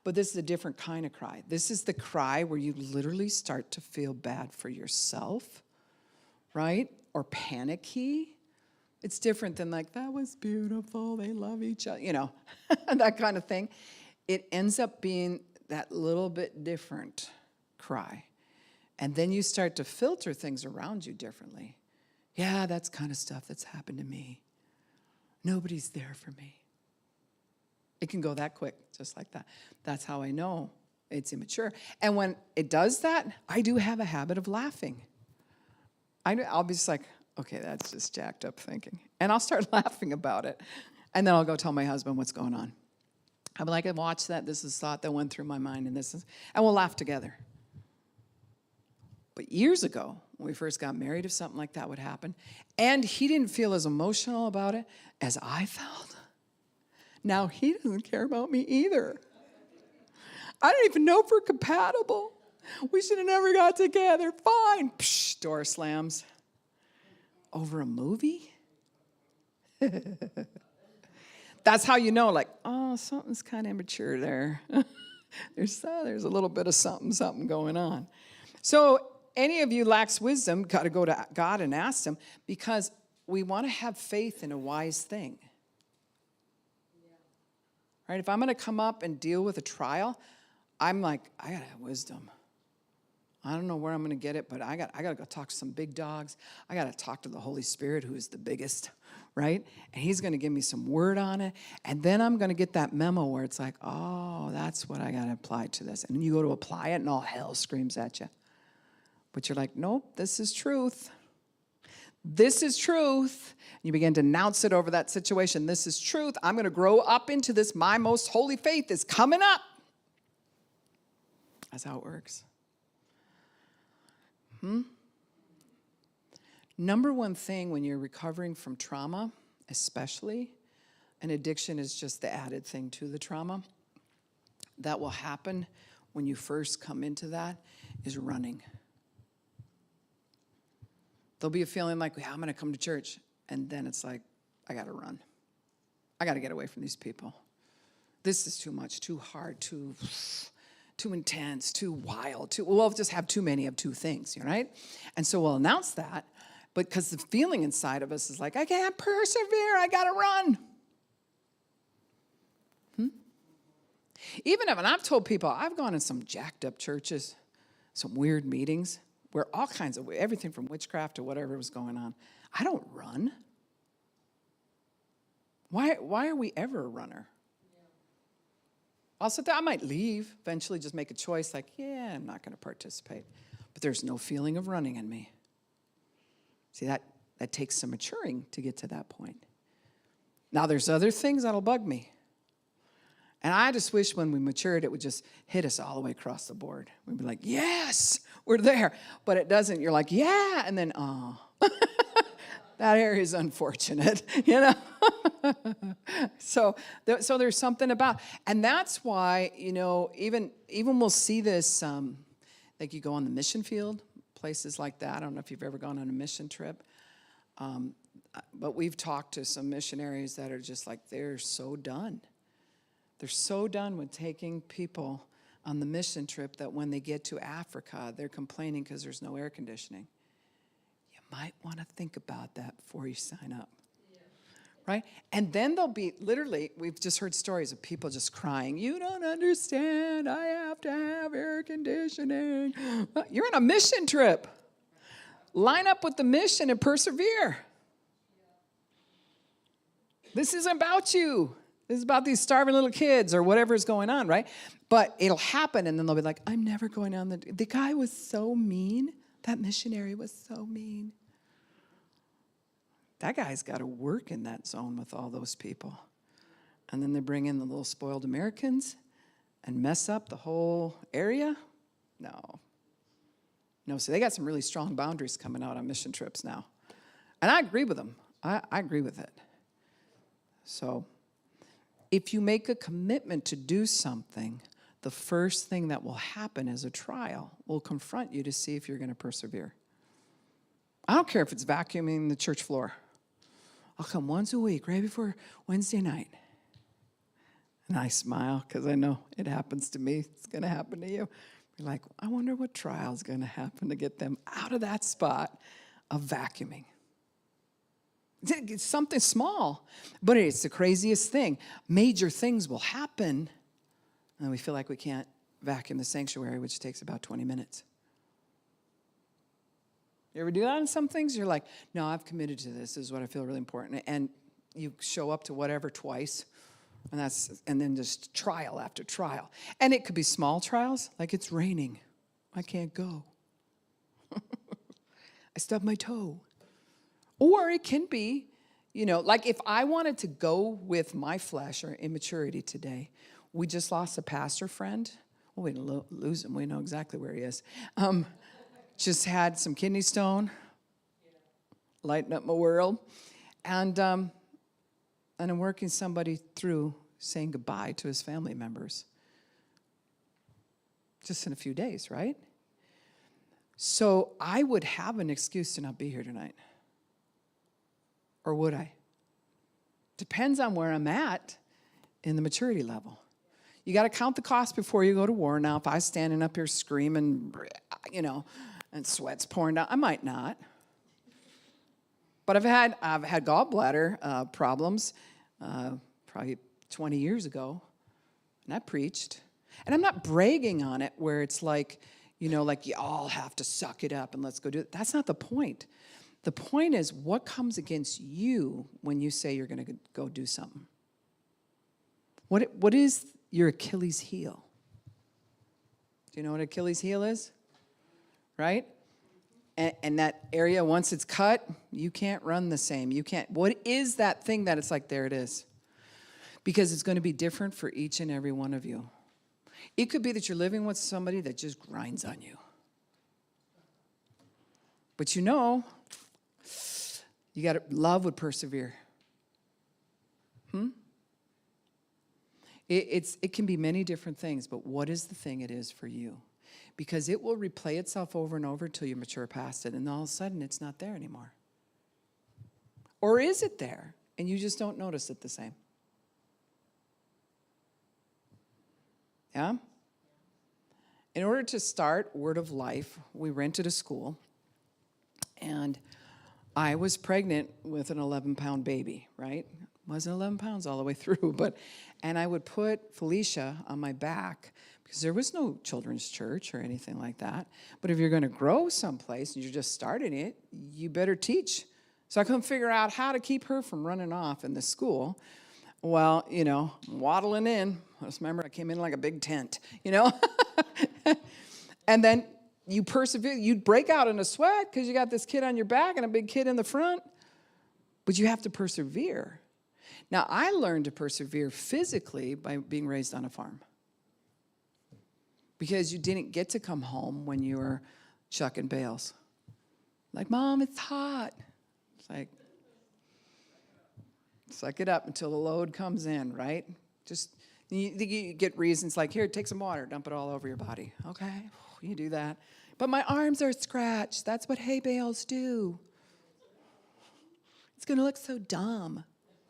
but this is a different kind of cry. This is the cry where you literally start to feel bad for yourself, right? Or panicky. It's different than like, that was beautiful, they love each other, that kind of thing. It ends up being that little bit different cry. And then you start to filter things around you differently. Yeah, that's kind of stuff that's happened to me. Nobody's there for me. It can go that quick, just like that. That's how I know it's immature. And when it does that, I do have a habit of laughing. I'll be just like, okay, that's just jacked up thinking. And I'll start laughing about it. And then I'll go tell my husband what's going on. I'll be like, I watched that. This is thought that went through my mind. And we'll laugh together. But years ago, when we first got married, if something like that would happen, and he didn't feel as emotional about it as I felt, now he doesn't care about me either. I don't even know if we're compatible. We should have never got together. Fine. Psh, door slams. Over a movie? That's how you know, like, something's kind of immature there. There's a little bit of something going on. So any of you lacks wisdom, got to go to God and ask him, because we want to have faith in a wise thing. Right? If I'm going to come up and deal with a trial, I'm like, I got to have wisdom. I don't know where I'm going to get it, but I got to go talk to some big dogs. I got to talk to the Holy Spirit, who is the biggest, right? And he's going to give me some word on it. And then I'm going to get that memo where it's like, oh, that's what I got to apply to this. And then you go to apply it, and all hell screams at you. But you're like, nope, this is truth. This is truth. You begin to announce it over that situation. This is truth. I'm going to grow up into this. My most holy faith is coming up. That's how it works. Number one thing when you're recovering from trauma, especially, and addiction is just the added thing to the trauma, that will happen when you first come into that, is running. There'll be a feeling like, I'm going to come to church. And then it's like, I got to run. I got to get away from these people. This is too much, too hard, too intense, too wild. We'll just have too many of two things, right? And so we'll announce that. But because the feeling inside of us is like, I can't persevere. I got to run. Even if, and I've told people, I've gone in some jacked up churches, some weird meetings, where all kinds of, everything from witchcraft to whatever was going on. I don't run. Why are we ever a runner? I'll sit there, I might leave, eventually just make a choice like, I'm not going to participate. But there's no feeling of running in me. See, that takes some maturing to get to that point. Now, there's other things that'll bug me. And I just wish when we matured, it would just hit us all the way across the board. We'd be like, yes, we're there. But it doesn't. You're like, yeah. And then, that area is unfortunate, So there's something about, and that's why, even we'll see this, like you go on the mission field, places like that. I don't know if you've ever gone on a mission trip. But we've talked to some missionaries that are just like, they're so done. They're so done with taking people on the mission trip that when they get to Africa, they're complaining because there's no air conditioning. You might want to think about that before you sign up. Yeah. Right? And then they'll be, literally, we've just heard stories of people just crying, you don't understand, I have to have air conditioning. You're on a mission trip. Line up with the mission and persevere. This isn't about you. This is about these starving little kids or whatever is going on, right? But it'll happen, and then they'll be like, I'm never going on the guy was so mean. That missionary was so mean. That guy's got to work in that zone with all those people. And then they bring in the little spoiled Americans, and mess up the whole area? No. No, so they got some really strong boundaries coming out on mission trips now. And I agree with them. I agree with it. So if you make a commitment to do something, the first thing that will happen is a trial will confront you to see if you're going to persevere. I don't care if it's vacuuming the church floor. I'll come once a week, right before Wednesday night. And I smile because I know it happens to me. It's going to happen to you. You're like, I wonder what trial is going to happen to get them out of that spot of vacuuming. It's something small, but it's the craziest thing. Major things will happen, and we feel like we can't vacuum the sanctuary, which takes about 20 minutes. You ever do that on some things? You're like, no, I've committed to this. This is what I feel really important. And you show up to whatever twice, and then just trial after trial. And it could be small trials, like it's raining. I can't go. I stubbed my toe. Or it can be, like if I wanted to go with my flesh or immaturity today, we just lost a pastor friend. Well, we didn't lose him. We know exactly where he is. Just had some kidney stone, lighten up my world. And I'm working somebody through saying goodbye to his family members. Just in a few days, right? So I would have an excuse to not be here tonight. Or would I? Depends on where I'm at in the maturity level. You got to count the cost before you go to war. Now, if I was standing up here screaming, and sweat's pouring down, I might not. But I've had gallbladder problems probably 20 years ago, and I preached. And I'm not bragging on it where it's like you all have to suck it up and let's go do it. That's not the point. The point is, what comes against you when you say you're going to go do something? What is your Achilles heel? Do you know what Achilles heel is? Right? And that area, once it's cut, you can't run the same. You can't. What is that thing that it's like, there it is? Because it's going to be different for each and every one of you. It could be that you're living with somebody that just grinds on you. But love would persevere. It can be many different things, but what is the thing it is for you? Because it will replay itself over and over until you mature past it, and all of a sudden it's not there anymore. Or is it there, and you just don't notice it the same? Yeah? In order to start Word of Life, we rented a school, and I was pregnant with an 11-pound baby, right? Wasn't 11 pounds all the way through, and I would put Felicia on my back because there was no children's church or anything like that. But if you're going to grow someplace and you're just starting it, you better teach. So I couldn't figure out how to keep her from running off in the school. Well, waddling in. I just remember I came in like a big tent, And then you persevere. You'd break out in a sweat because you got this kid on your back and a big kid in the front. But you have to persevere. Now, I learned to persevere physically by being raised on a farm. Because you didn't get to come home when you were chucking bales. Like, Mom, it's hot. It's like, suck it up until the load comes in, right? Just, you get reasons like, here, take some water, dump it all over your body. Okay, you do that. But my arms are scratched. That's what hay bales do. It's going to look so dumb.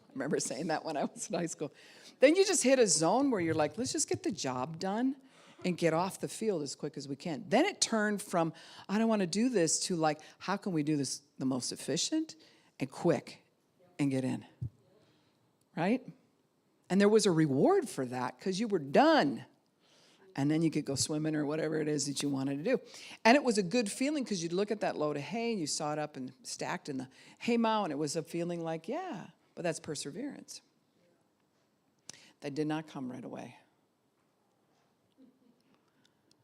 I remember saying that when I was in high school. Then you just hit a zone where you're like, let's just get the job done and get off the field as quick as we can. Then it turned from, I don't want to do this, to like, how can we do this the most efficient and quick and get in? Right? And there was a reward for that because you were done. And then you could go swimming or whatever it is that you wanted to do. And it was a good feeling because you'd look at that load of hay and you saw it up and stacked in the hay mow, and it was a feeling like, yeah, but that's perseverance. That did not come right away.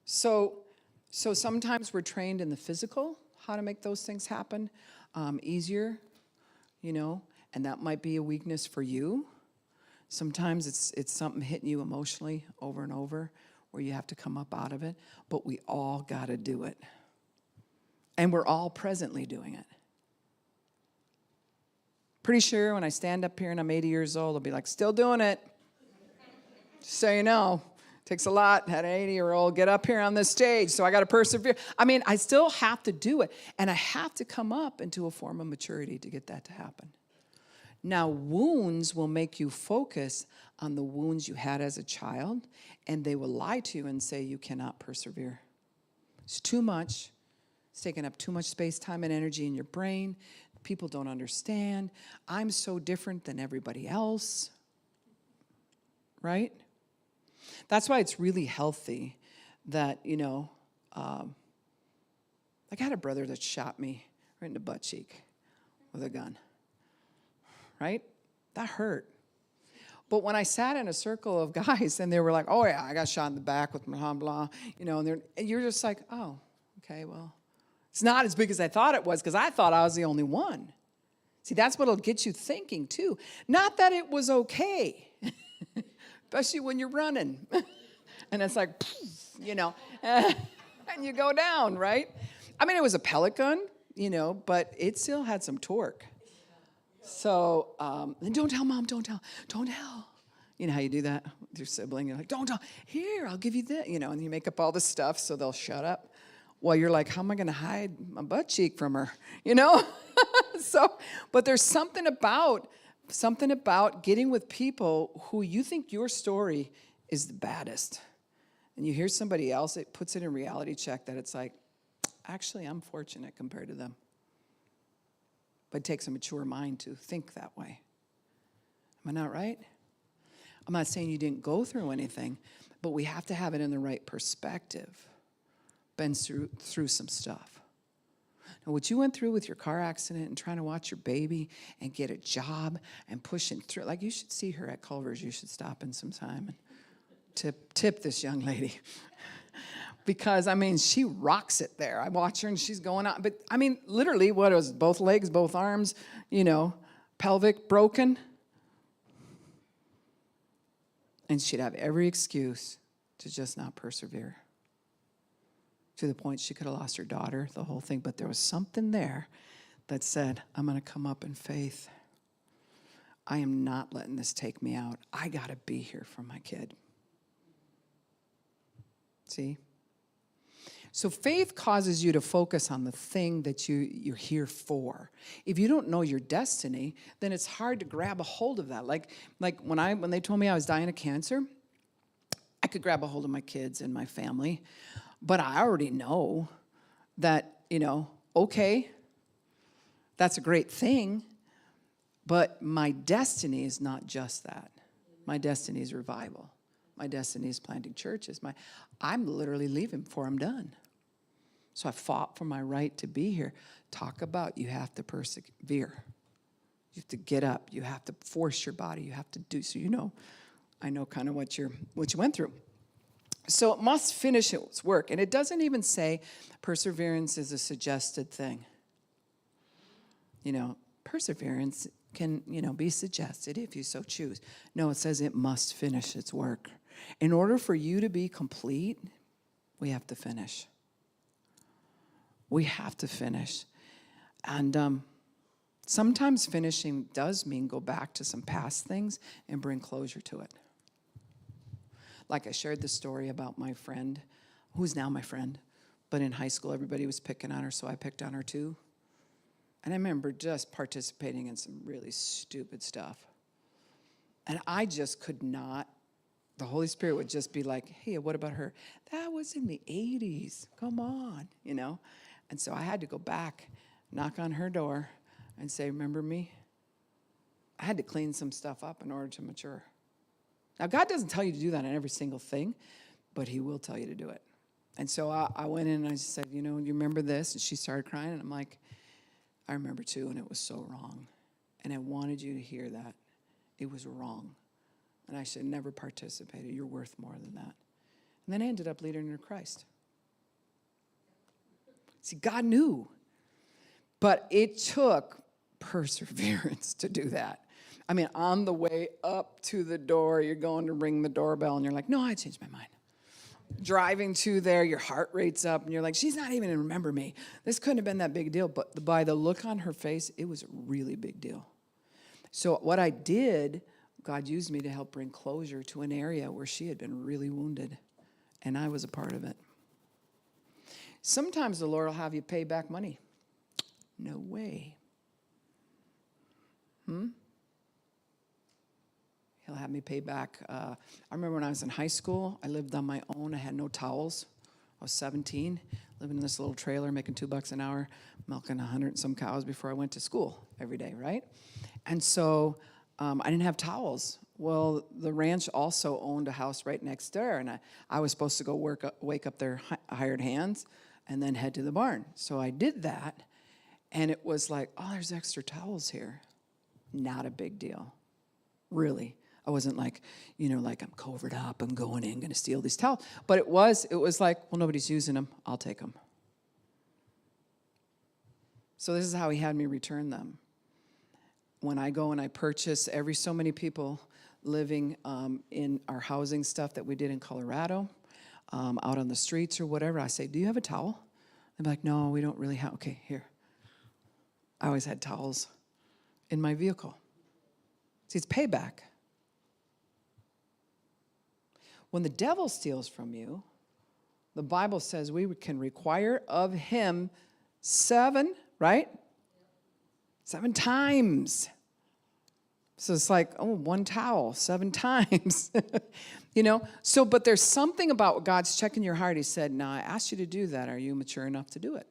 So sometimes we're trained in the physical, how to make those things happen easier, and that might be a weakness for you. Sometimes it's something hitting you emotionally over and over where you have to come up out of it. But we all got to do it. And we're all presently doing it. Pretty sure when I stand up here and I'm 80 years old, I'll be like, still doing it. Just so you know, takes a lot. Had an 80-year-old get up here on this stage, so I got to persevere. I mean, I still have to do it. And I have to come up into a form of maturity to get that to happen. Now, wounds will make you focus on the wounds you had as a child, and they will lie to you and say you cannot persevere. It's too much. It's taking up too much space, time, and energy in your brain. People don't understand. I'm so different than everybody else. Right? That's why it's really healthy that, I got a brother that shot me right in the butt cheek with a gun. Right? That hurt. But when I sat in a circle of guys and they were like, oh, yeah, I got shot in the back with blah, blah, and you're just like, oh, okay, well, it's not as big as I thought it was because I thought I was the only one. See, that's what'll get you thinking, too. Not that it was okay, especially when you're running. And it's like, and you go down, right? I mean, it was a pellet gun, but it still had some torque. So, and don't tell Mom, don't tell. You know how you do that with your sibling? You're like, don't tell. Here, I'll give you this, and you make up all this stuff so they'll shut up. Well, you're like, how am I going to hide my butt cheek from her? But there's something about getting with people who you think your story is the baddest. And you hear somebody else, it puts it in reality check that it's like, actually, I'm fortunate compared to them. But it takes a mature mind to think that way. Am I not right? I'm not saying you didn't go through anything, but we have to have it in the right perspective. Been through some stuff. Now, what you went through with your car accident and trying to watch your baby and get a job and pushing through, like you should see her at Culver's. You should stop in sometime and tip this young lady. Because, she rocks it there. I watch her and she's going on. But, literally, what was it? Both legs, both arms, pelvic broken. And she'd have every excuse to just not persevere. To the point she could have lost her daughter, the whole thing. But there was something there that said, I'm going to come up in faith. I am not letting this take me out. I got to be here for my kid. See? So faith causes you to focus on the thing that you're here for. If you don't know your destiny, then it's hard to grab a hold of that. Like when they told me I was dying of cancer, I could grab a hold of my kids and my family, but I already know that, okay, that's a great thing, but my destiny is not just that. My destiny is revival. My destiny is planting churches. I'm literally leaving before I'm done. So I fought for my right to be here. Talk about you have to persevere. You have to get up. You have to force your body. You have to do so. I know kind of what you went through. So it must finish its work. And it doesn't even say perseverance is a suggested thing. Perseverance can, be suggested if you so choose. No, it says it must finish its work. In order for you to be complete, we have to finish. We have to finish. And sometimes finishing does mean go back to some past things and bring closure to it. Like I shared the story about my friend, who's now my friend, but in high school everybody was picking on her, so I picked on her too. And I remember just participating in some really stupid stuff. And I just could not. The Holy Spirit would just be like, hey, what about her? That was in the 80s. Come on, And so I had to go back, knock on her door, and say, remember me? I had to clean some stuff up in order to mature. Now, God doesn't tell you to do that on every single thing, but he will tell you to do it. And so I went in and I just said, you remember this? And she started crying, and I'm like, I remember too, and it was so wrong. And I wanted you to hear that. It was wrong. And I should have never participated. You're worth more than that. And then I ended up leading her to Christ. See, God knew. But it took perseverance to do that. I mean, on the way up to the door, you're going to ring the doorbell, and you're like, no, I changed my mind. Driving to there, your heart rate's up, and you're like, she's not even going to remember me. This couldn't have been that big a deal. But by the look on her face, it was a really big deal. So what I did, God used me to help bring closure to an area where she had been really wounded, and I was a part of it. Sometimes the Lord will have you pay back money. No way. He'll have me pay back. I remember when I was in high school, I lived on my own. I had no towels. I was 17, living in this little trailer, making $2 an hour, milking 100 and some cows before I went to school every day, right? And so I didn't have towels. Well, the ranch also owned a house right next door, and I was supposed to go wake up their hired hands and then head to the barn. So I did that, and it was like, oh, there's extra towels here. Not a big deal, really. I wasn't like, like I'm covered up, I'm going in, going to steal these towels. But it was like, well, nobody's using them, I'll take them. So this is how he had me return them. When I go and I purchase, every so many people living in our housing stuff that we did in Colorado, out on the streets or whatever, I say, do you have a towel? They're like, no, we don't really have, okay, here. I always had towels in my vehicle. See, it's payback. When the devil steals from you, the Bible says we can require of him 7, right? 7 times. So it's like, oh, 1 towel, 7 times. So, but there's something about God's checking your heart. He said, now I asked you to do that. Are you mature enough to do it?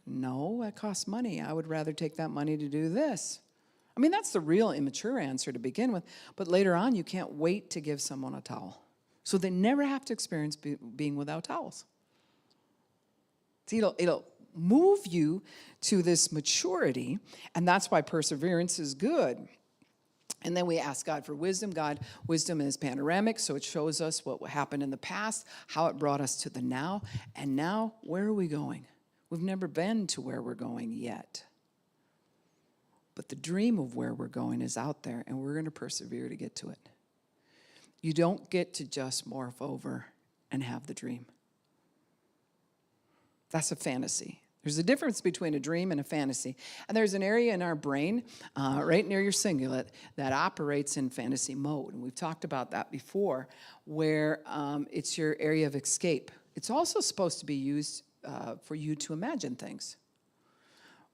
No, that costs money. I would rather take that money to do this. I mean, that's the real immature answer to begin with. But later on, you can't wait to give someone a towel. So they never have to experience being without towels. See, it'll move you to this maturity, and that's why perseverance is good. And then we ask God for wisdom. Wisdom is panoramic, so it shows us what happened in the past, how it brought us to the now, and now, where are we going? We've never been to where we're going yet. But the dream of where we're going is out there, and we're going to persevere to get to it. You don't get to just morph over and have the dream. That's a fantasy. There's a difference between a dream and a fantasy. And there's an area in our brain, right near your cingulate, that operates in fantasy mode. And we've talked about that before, where it's your area of escape. It's also supposed to be used for you to imagine things.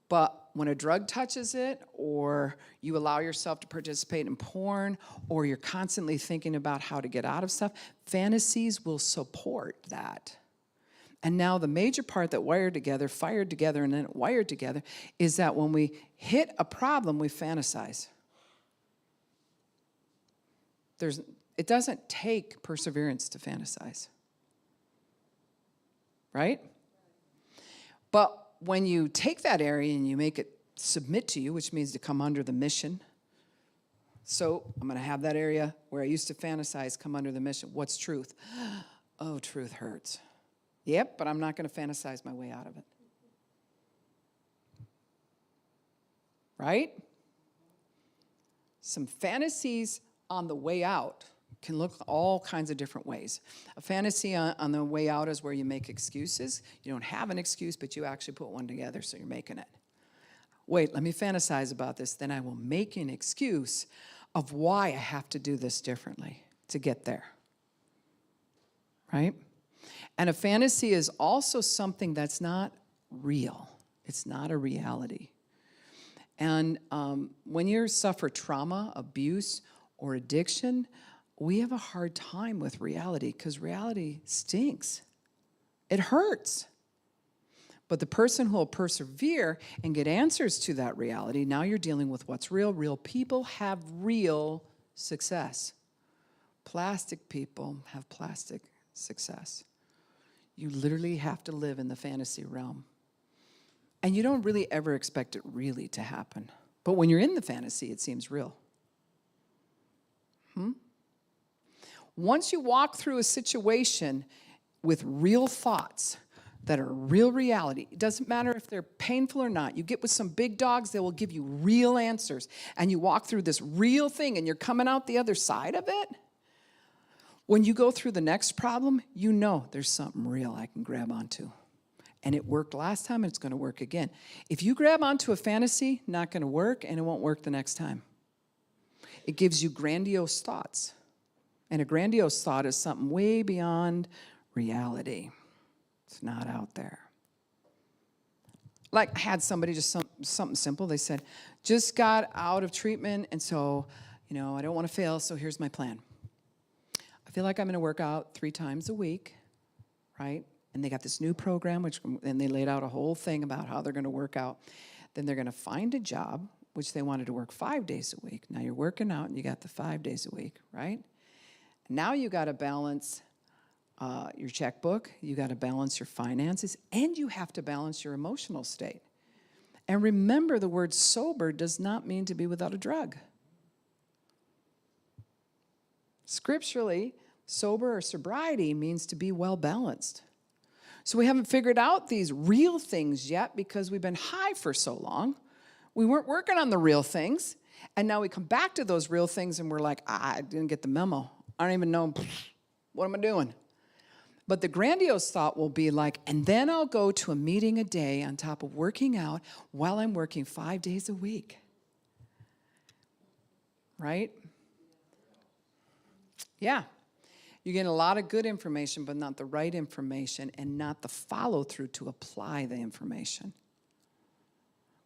But when a drug touches it, or you allow yourself to participate in porn, or you're constantly thinking about how to get out of stuff, fantasies will support that. And now the major part that fired together, and then wired together, is that when we hit a problem, we fantasize. It doesn't take perseverance to fantasize. Right? But when you take that area and you make it submit to you, which means to come under the mission. So I'm going to have that area where I used to fantasize come under the mission. What's truth? Oh, truth hurts. Yep, but I'm not going to fantasize my way out of it. Right? Some fantasies on the way out can look all kinds of different ways. A fantasy on the way out is where you make excuses. You don't have an excuse, but you actually put one together, so you're making it. Wait, let me fantasize about this, then I will make an excuse of why I have to do this differently to get there. Right? And a fantasy is also something that's not real. It's not a reality. And when you suffer trauma, abuse, or addiction, we have a hard time with reality because reality stinks. It hurts. But the person who will persevere and get answers to that reality, now you're dealing with what's real. Real people have real success. Plastic people have plastic success. You literally have to live in the fantasy realm. And you don't really ever expect it really to happen. But when you're in the fantasy, it seems real. Once you walk through a situation with real thoughts, that are real reality. It doesn't matter if they're painful or not. You get with some big dogs, they will give you real answers. And you walk through this real thing and you're coming out the other side of it. When you go through the next problem, you know there's something real I can grab onto. And it worked last time and it's going to work again. If you grab onto a fantasy, not going to work and it won't work the next time. It gives you grandiose thoughts. And a grandiose thought is something way beyond reality. It's not out there. Like I had somebody just something simple. They said, just got out of treatment and so, I don't want to fail, so here's my plan. I feel like I'm going to work out 3 times a week, right? And they got this new program, and they laid out a whole thing about how they're going to work out. Then they're going to find a job, which they wanted to work 5 days a week. Now you're working out, and you got the 5 days a week, right? Now you got to balance your checkbook, you got to balance your finances, and you have to balance your emotional state. And remember, the word sober does not mean to be without a drug. Scripturally, sober or sobriety means to be well balanced. So we haven't figured out these real things yet because we've been high for so long. We weren't working on the real things. And now we come back to those real things and we're like, I didn't get the memo. I don't even know, what am I doing? But the grandiose thought will be like, and then I'll go to a meeting a day on top of working out while I'm working 5 days a week. Right? Yeah. You're getting a lot of good information, but not the right information and not the follow-through to apply the information.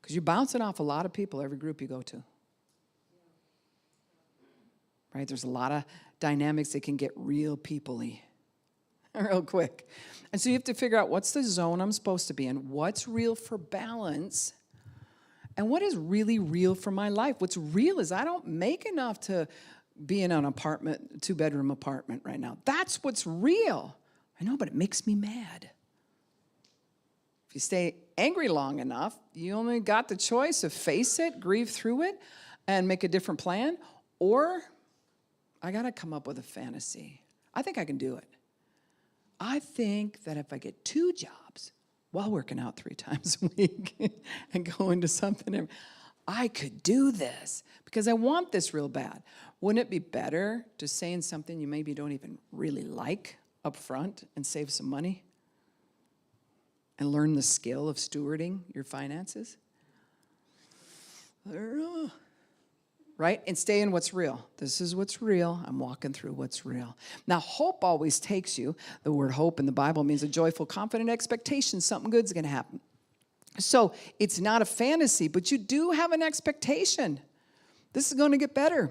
Because you're bouncing off a lot of people every group you go to. Right? There's a lot of dynamics that can get real people-y real quick. And so you have to figure out what's the zone I'm supposed to be in, what's real for balance, and what is really real for my life. What's real is I don't make enough to be in an apartment, 2-bedroom apartment right now. That's what's real. I know, but it makes me mad. If you stay angry long enough, you only got the choice of face it, grieve through it, and make a different plan, or I got to come up with a fantasy. I think I can do it. I think that if I get 2 jobs while working out 3 times a week and going to something, I could do this because I want this real bad. Wouldn't it be better to say in something you maybe don't even really like up front and save some money and learn the skill of stewarding your finances? I don't know. Right? And stay in what's real. This is what's real. I'm walking through what's real. Now, hope always takes you. The word hope in the Bible means a joyful, confident expectation. Something good's going to happen. So it's not a fantasy, but you do have an expectation. This is going to get better.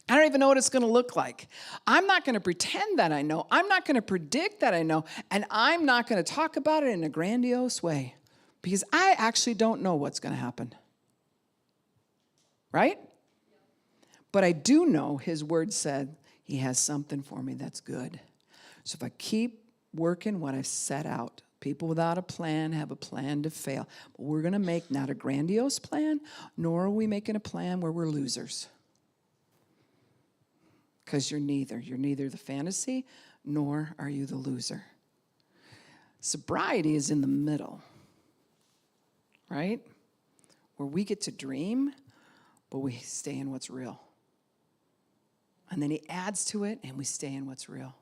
I don't even know what it's going to look like. I'm not going to pretend that I know. I'm not going to predict that I know. And I'm not going to talk about it in a grandiose way because I actually don't know what's going to happen. Right? But I do know his word said he has something for me that's good. So if I keep working what I've set out, people without a plan have a plan to fail. But we're going to make not a grandiose plan, nor are we making a plan where we're losers. Because you're neither. You're neither the fantasy, nor are you the loser. Sobriety is in the middle, right? Where we get to dream, but we stay in what's real. And then he adds to it, and we stay in what's real.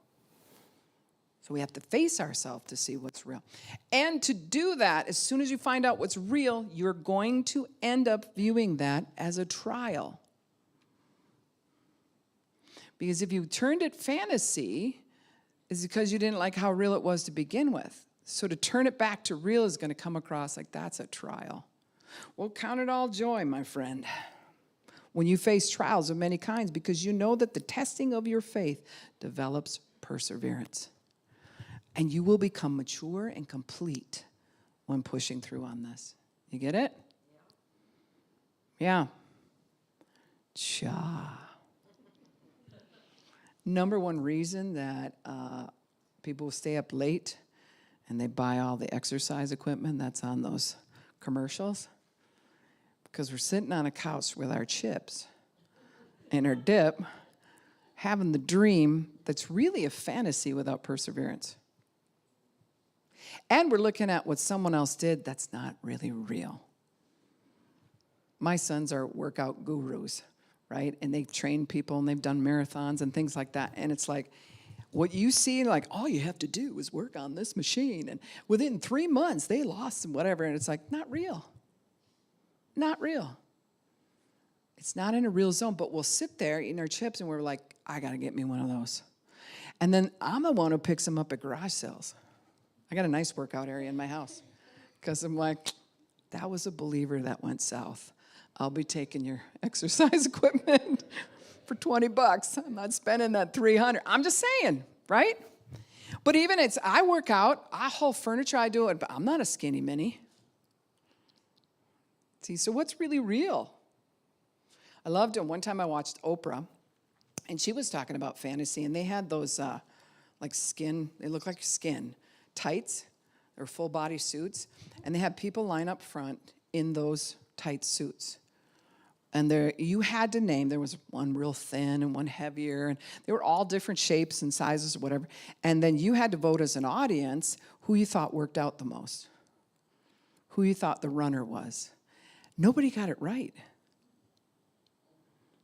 So we have to face ourselves to see what's real. And to do that, as soon as you find out what's real, you're going to end up viewing that as a trial. Because if you turned it fantasy, it's because you didn't like how real it was to begin with. So to turn it back to real is going to come across like that's a trial. Well, count it all joy, my friend, when you face trials of many kinds, because you know that the testing of your faith develops perseverance. And you will become mature and complete when pushing through on this. You get it? Yeah. Cha. Number one reason that people stay up late and they buy all the exercise equipment that's on those commercials, because we're sitting on a couch with our chips and our dip, having the dream that's really a fantasy without perseverance. And we're looking at what someone else did that's not really real. My sons are workout gurus, right? And they've trained people and they've done marathons and things like that. And it's like, what you see, like, all you have to do is work on this machine. And within 3 months, they lost and whatever. And it's like, not real. Not real. It's not in a real zone. But we'll sit there eating our chips and we're like, I got to get me one of those. And then I'm the one who picks them up at garage sales. I got a nice workout area in my house. Because I'm like, that was a believer that went south. I'll be taking your exercise equipment for $20. I'm not spending that $300. I'm just saying, right? But even I work out, I haul furniture, I do it, but I'm not a skinny mini. See, so what's really real? I loved it. One time I watched Oprah, and she was talking about fantasy, and they had those like skin, they look like skin, tights, or full body suits, and they had people line up front in those tight suits. And you had to name, there was one real thin and one heavier, and they were all different shapes and sizes or whatever. And then you had to vote as an audience who you thought worked out the most, who you thought the runner was. Nobody got it right.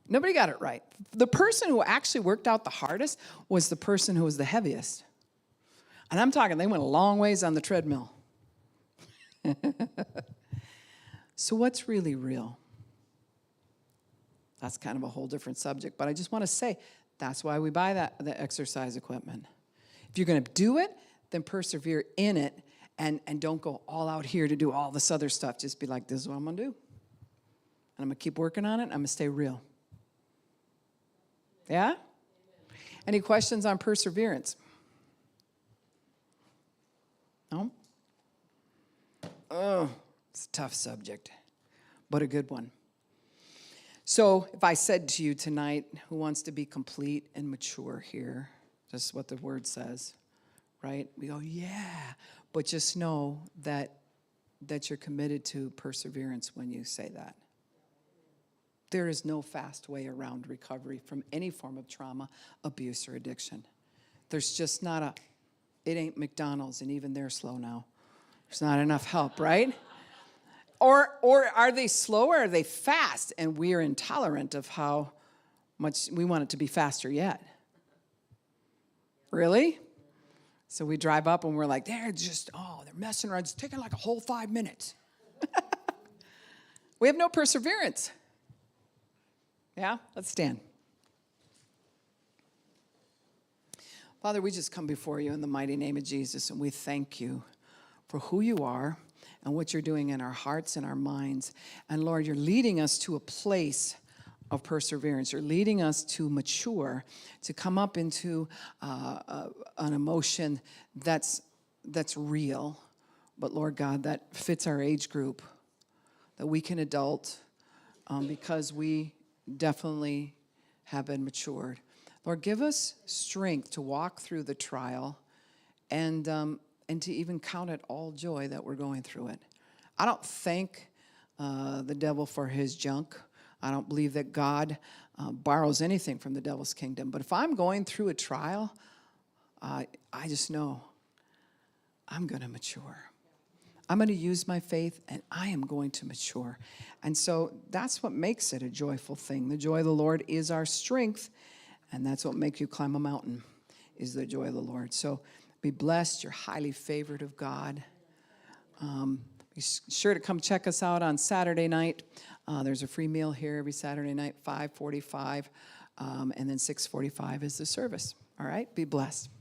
Nobody got it right. The person who actually worked out the hardest was the person who was the heaviest. And I'm talking, they went a long ways on the treadmill. So what's really real? That's kind of a whole different subject, but I just want to say that's why we buy the exercise equipment. If you're going to do it, then persevere in it and don't go all out here to do all this other stuff. Just be like, this is what I'm going to do. And I'm going to keep working on it. I'm going to stay real. Yeah? Any questions on perseverance? No? Oh, it's a tough subject, but a good one. So if I said to you tonight, who wants to be complete and mature here? That's what the word says, right? We go, yeah. But just know that you're committed to perseverance when you say that. There is no fast way around recovery from any form of trauma, abuse, or addiction. There's just not it ain't McDonald's, and even they're slow now. There's not enough help, right? Or are they slow or are they fast? And we are intolerant of how much we want it to be faster yet. Really? So we drive up and we're like, they're messing around. It's taking like a whole 5 minutes. We have no perseverance. Yeah? Let's stand. Father, we just come before you in the mighty name of Jesus, and we thank you for who you are and what you're doing in our hearts and our minds. And Lord, you're leading us to a place of perseverance. You're leading us to mature, to come up into an emotion that's real, but Lord God, that fits our age group, that we can adult because we definitely have been matured. Lord, give us strength to walk through the trial and to even count it all joy that we're going through it. I don't thank the devil for his junk. I don't believe that God borrows anything from the devil's kingdom. But if I'm going through a trial, I just know I'm going to mature. I'm going to use my faith, and I am going to mature. And so that's what makes it a joyful thing. The joy of the Lord is our strength, and that's what makes you climb a mountain, is the joy of the Lord. So be blessed. You're highly favored of God. Be sure to come check us out on Saturday night. There's a free meal here every Saturday night, 5:45, and then 6:45 is the service. All right? Be blessed.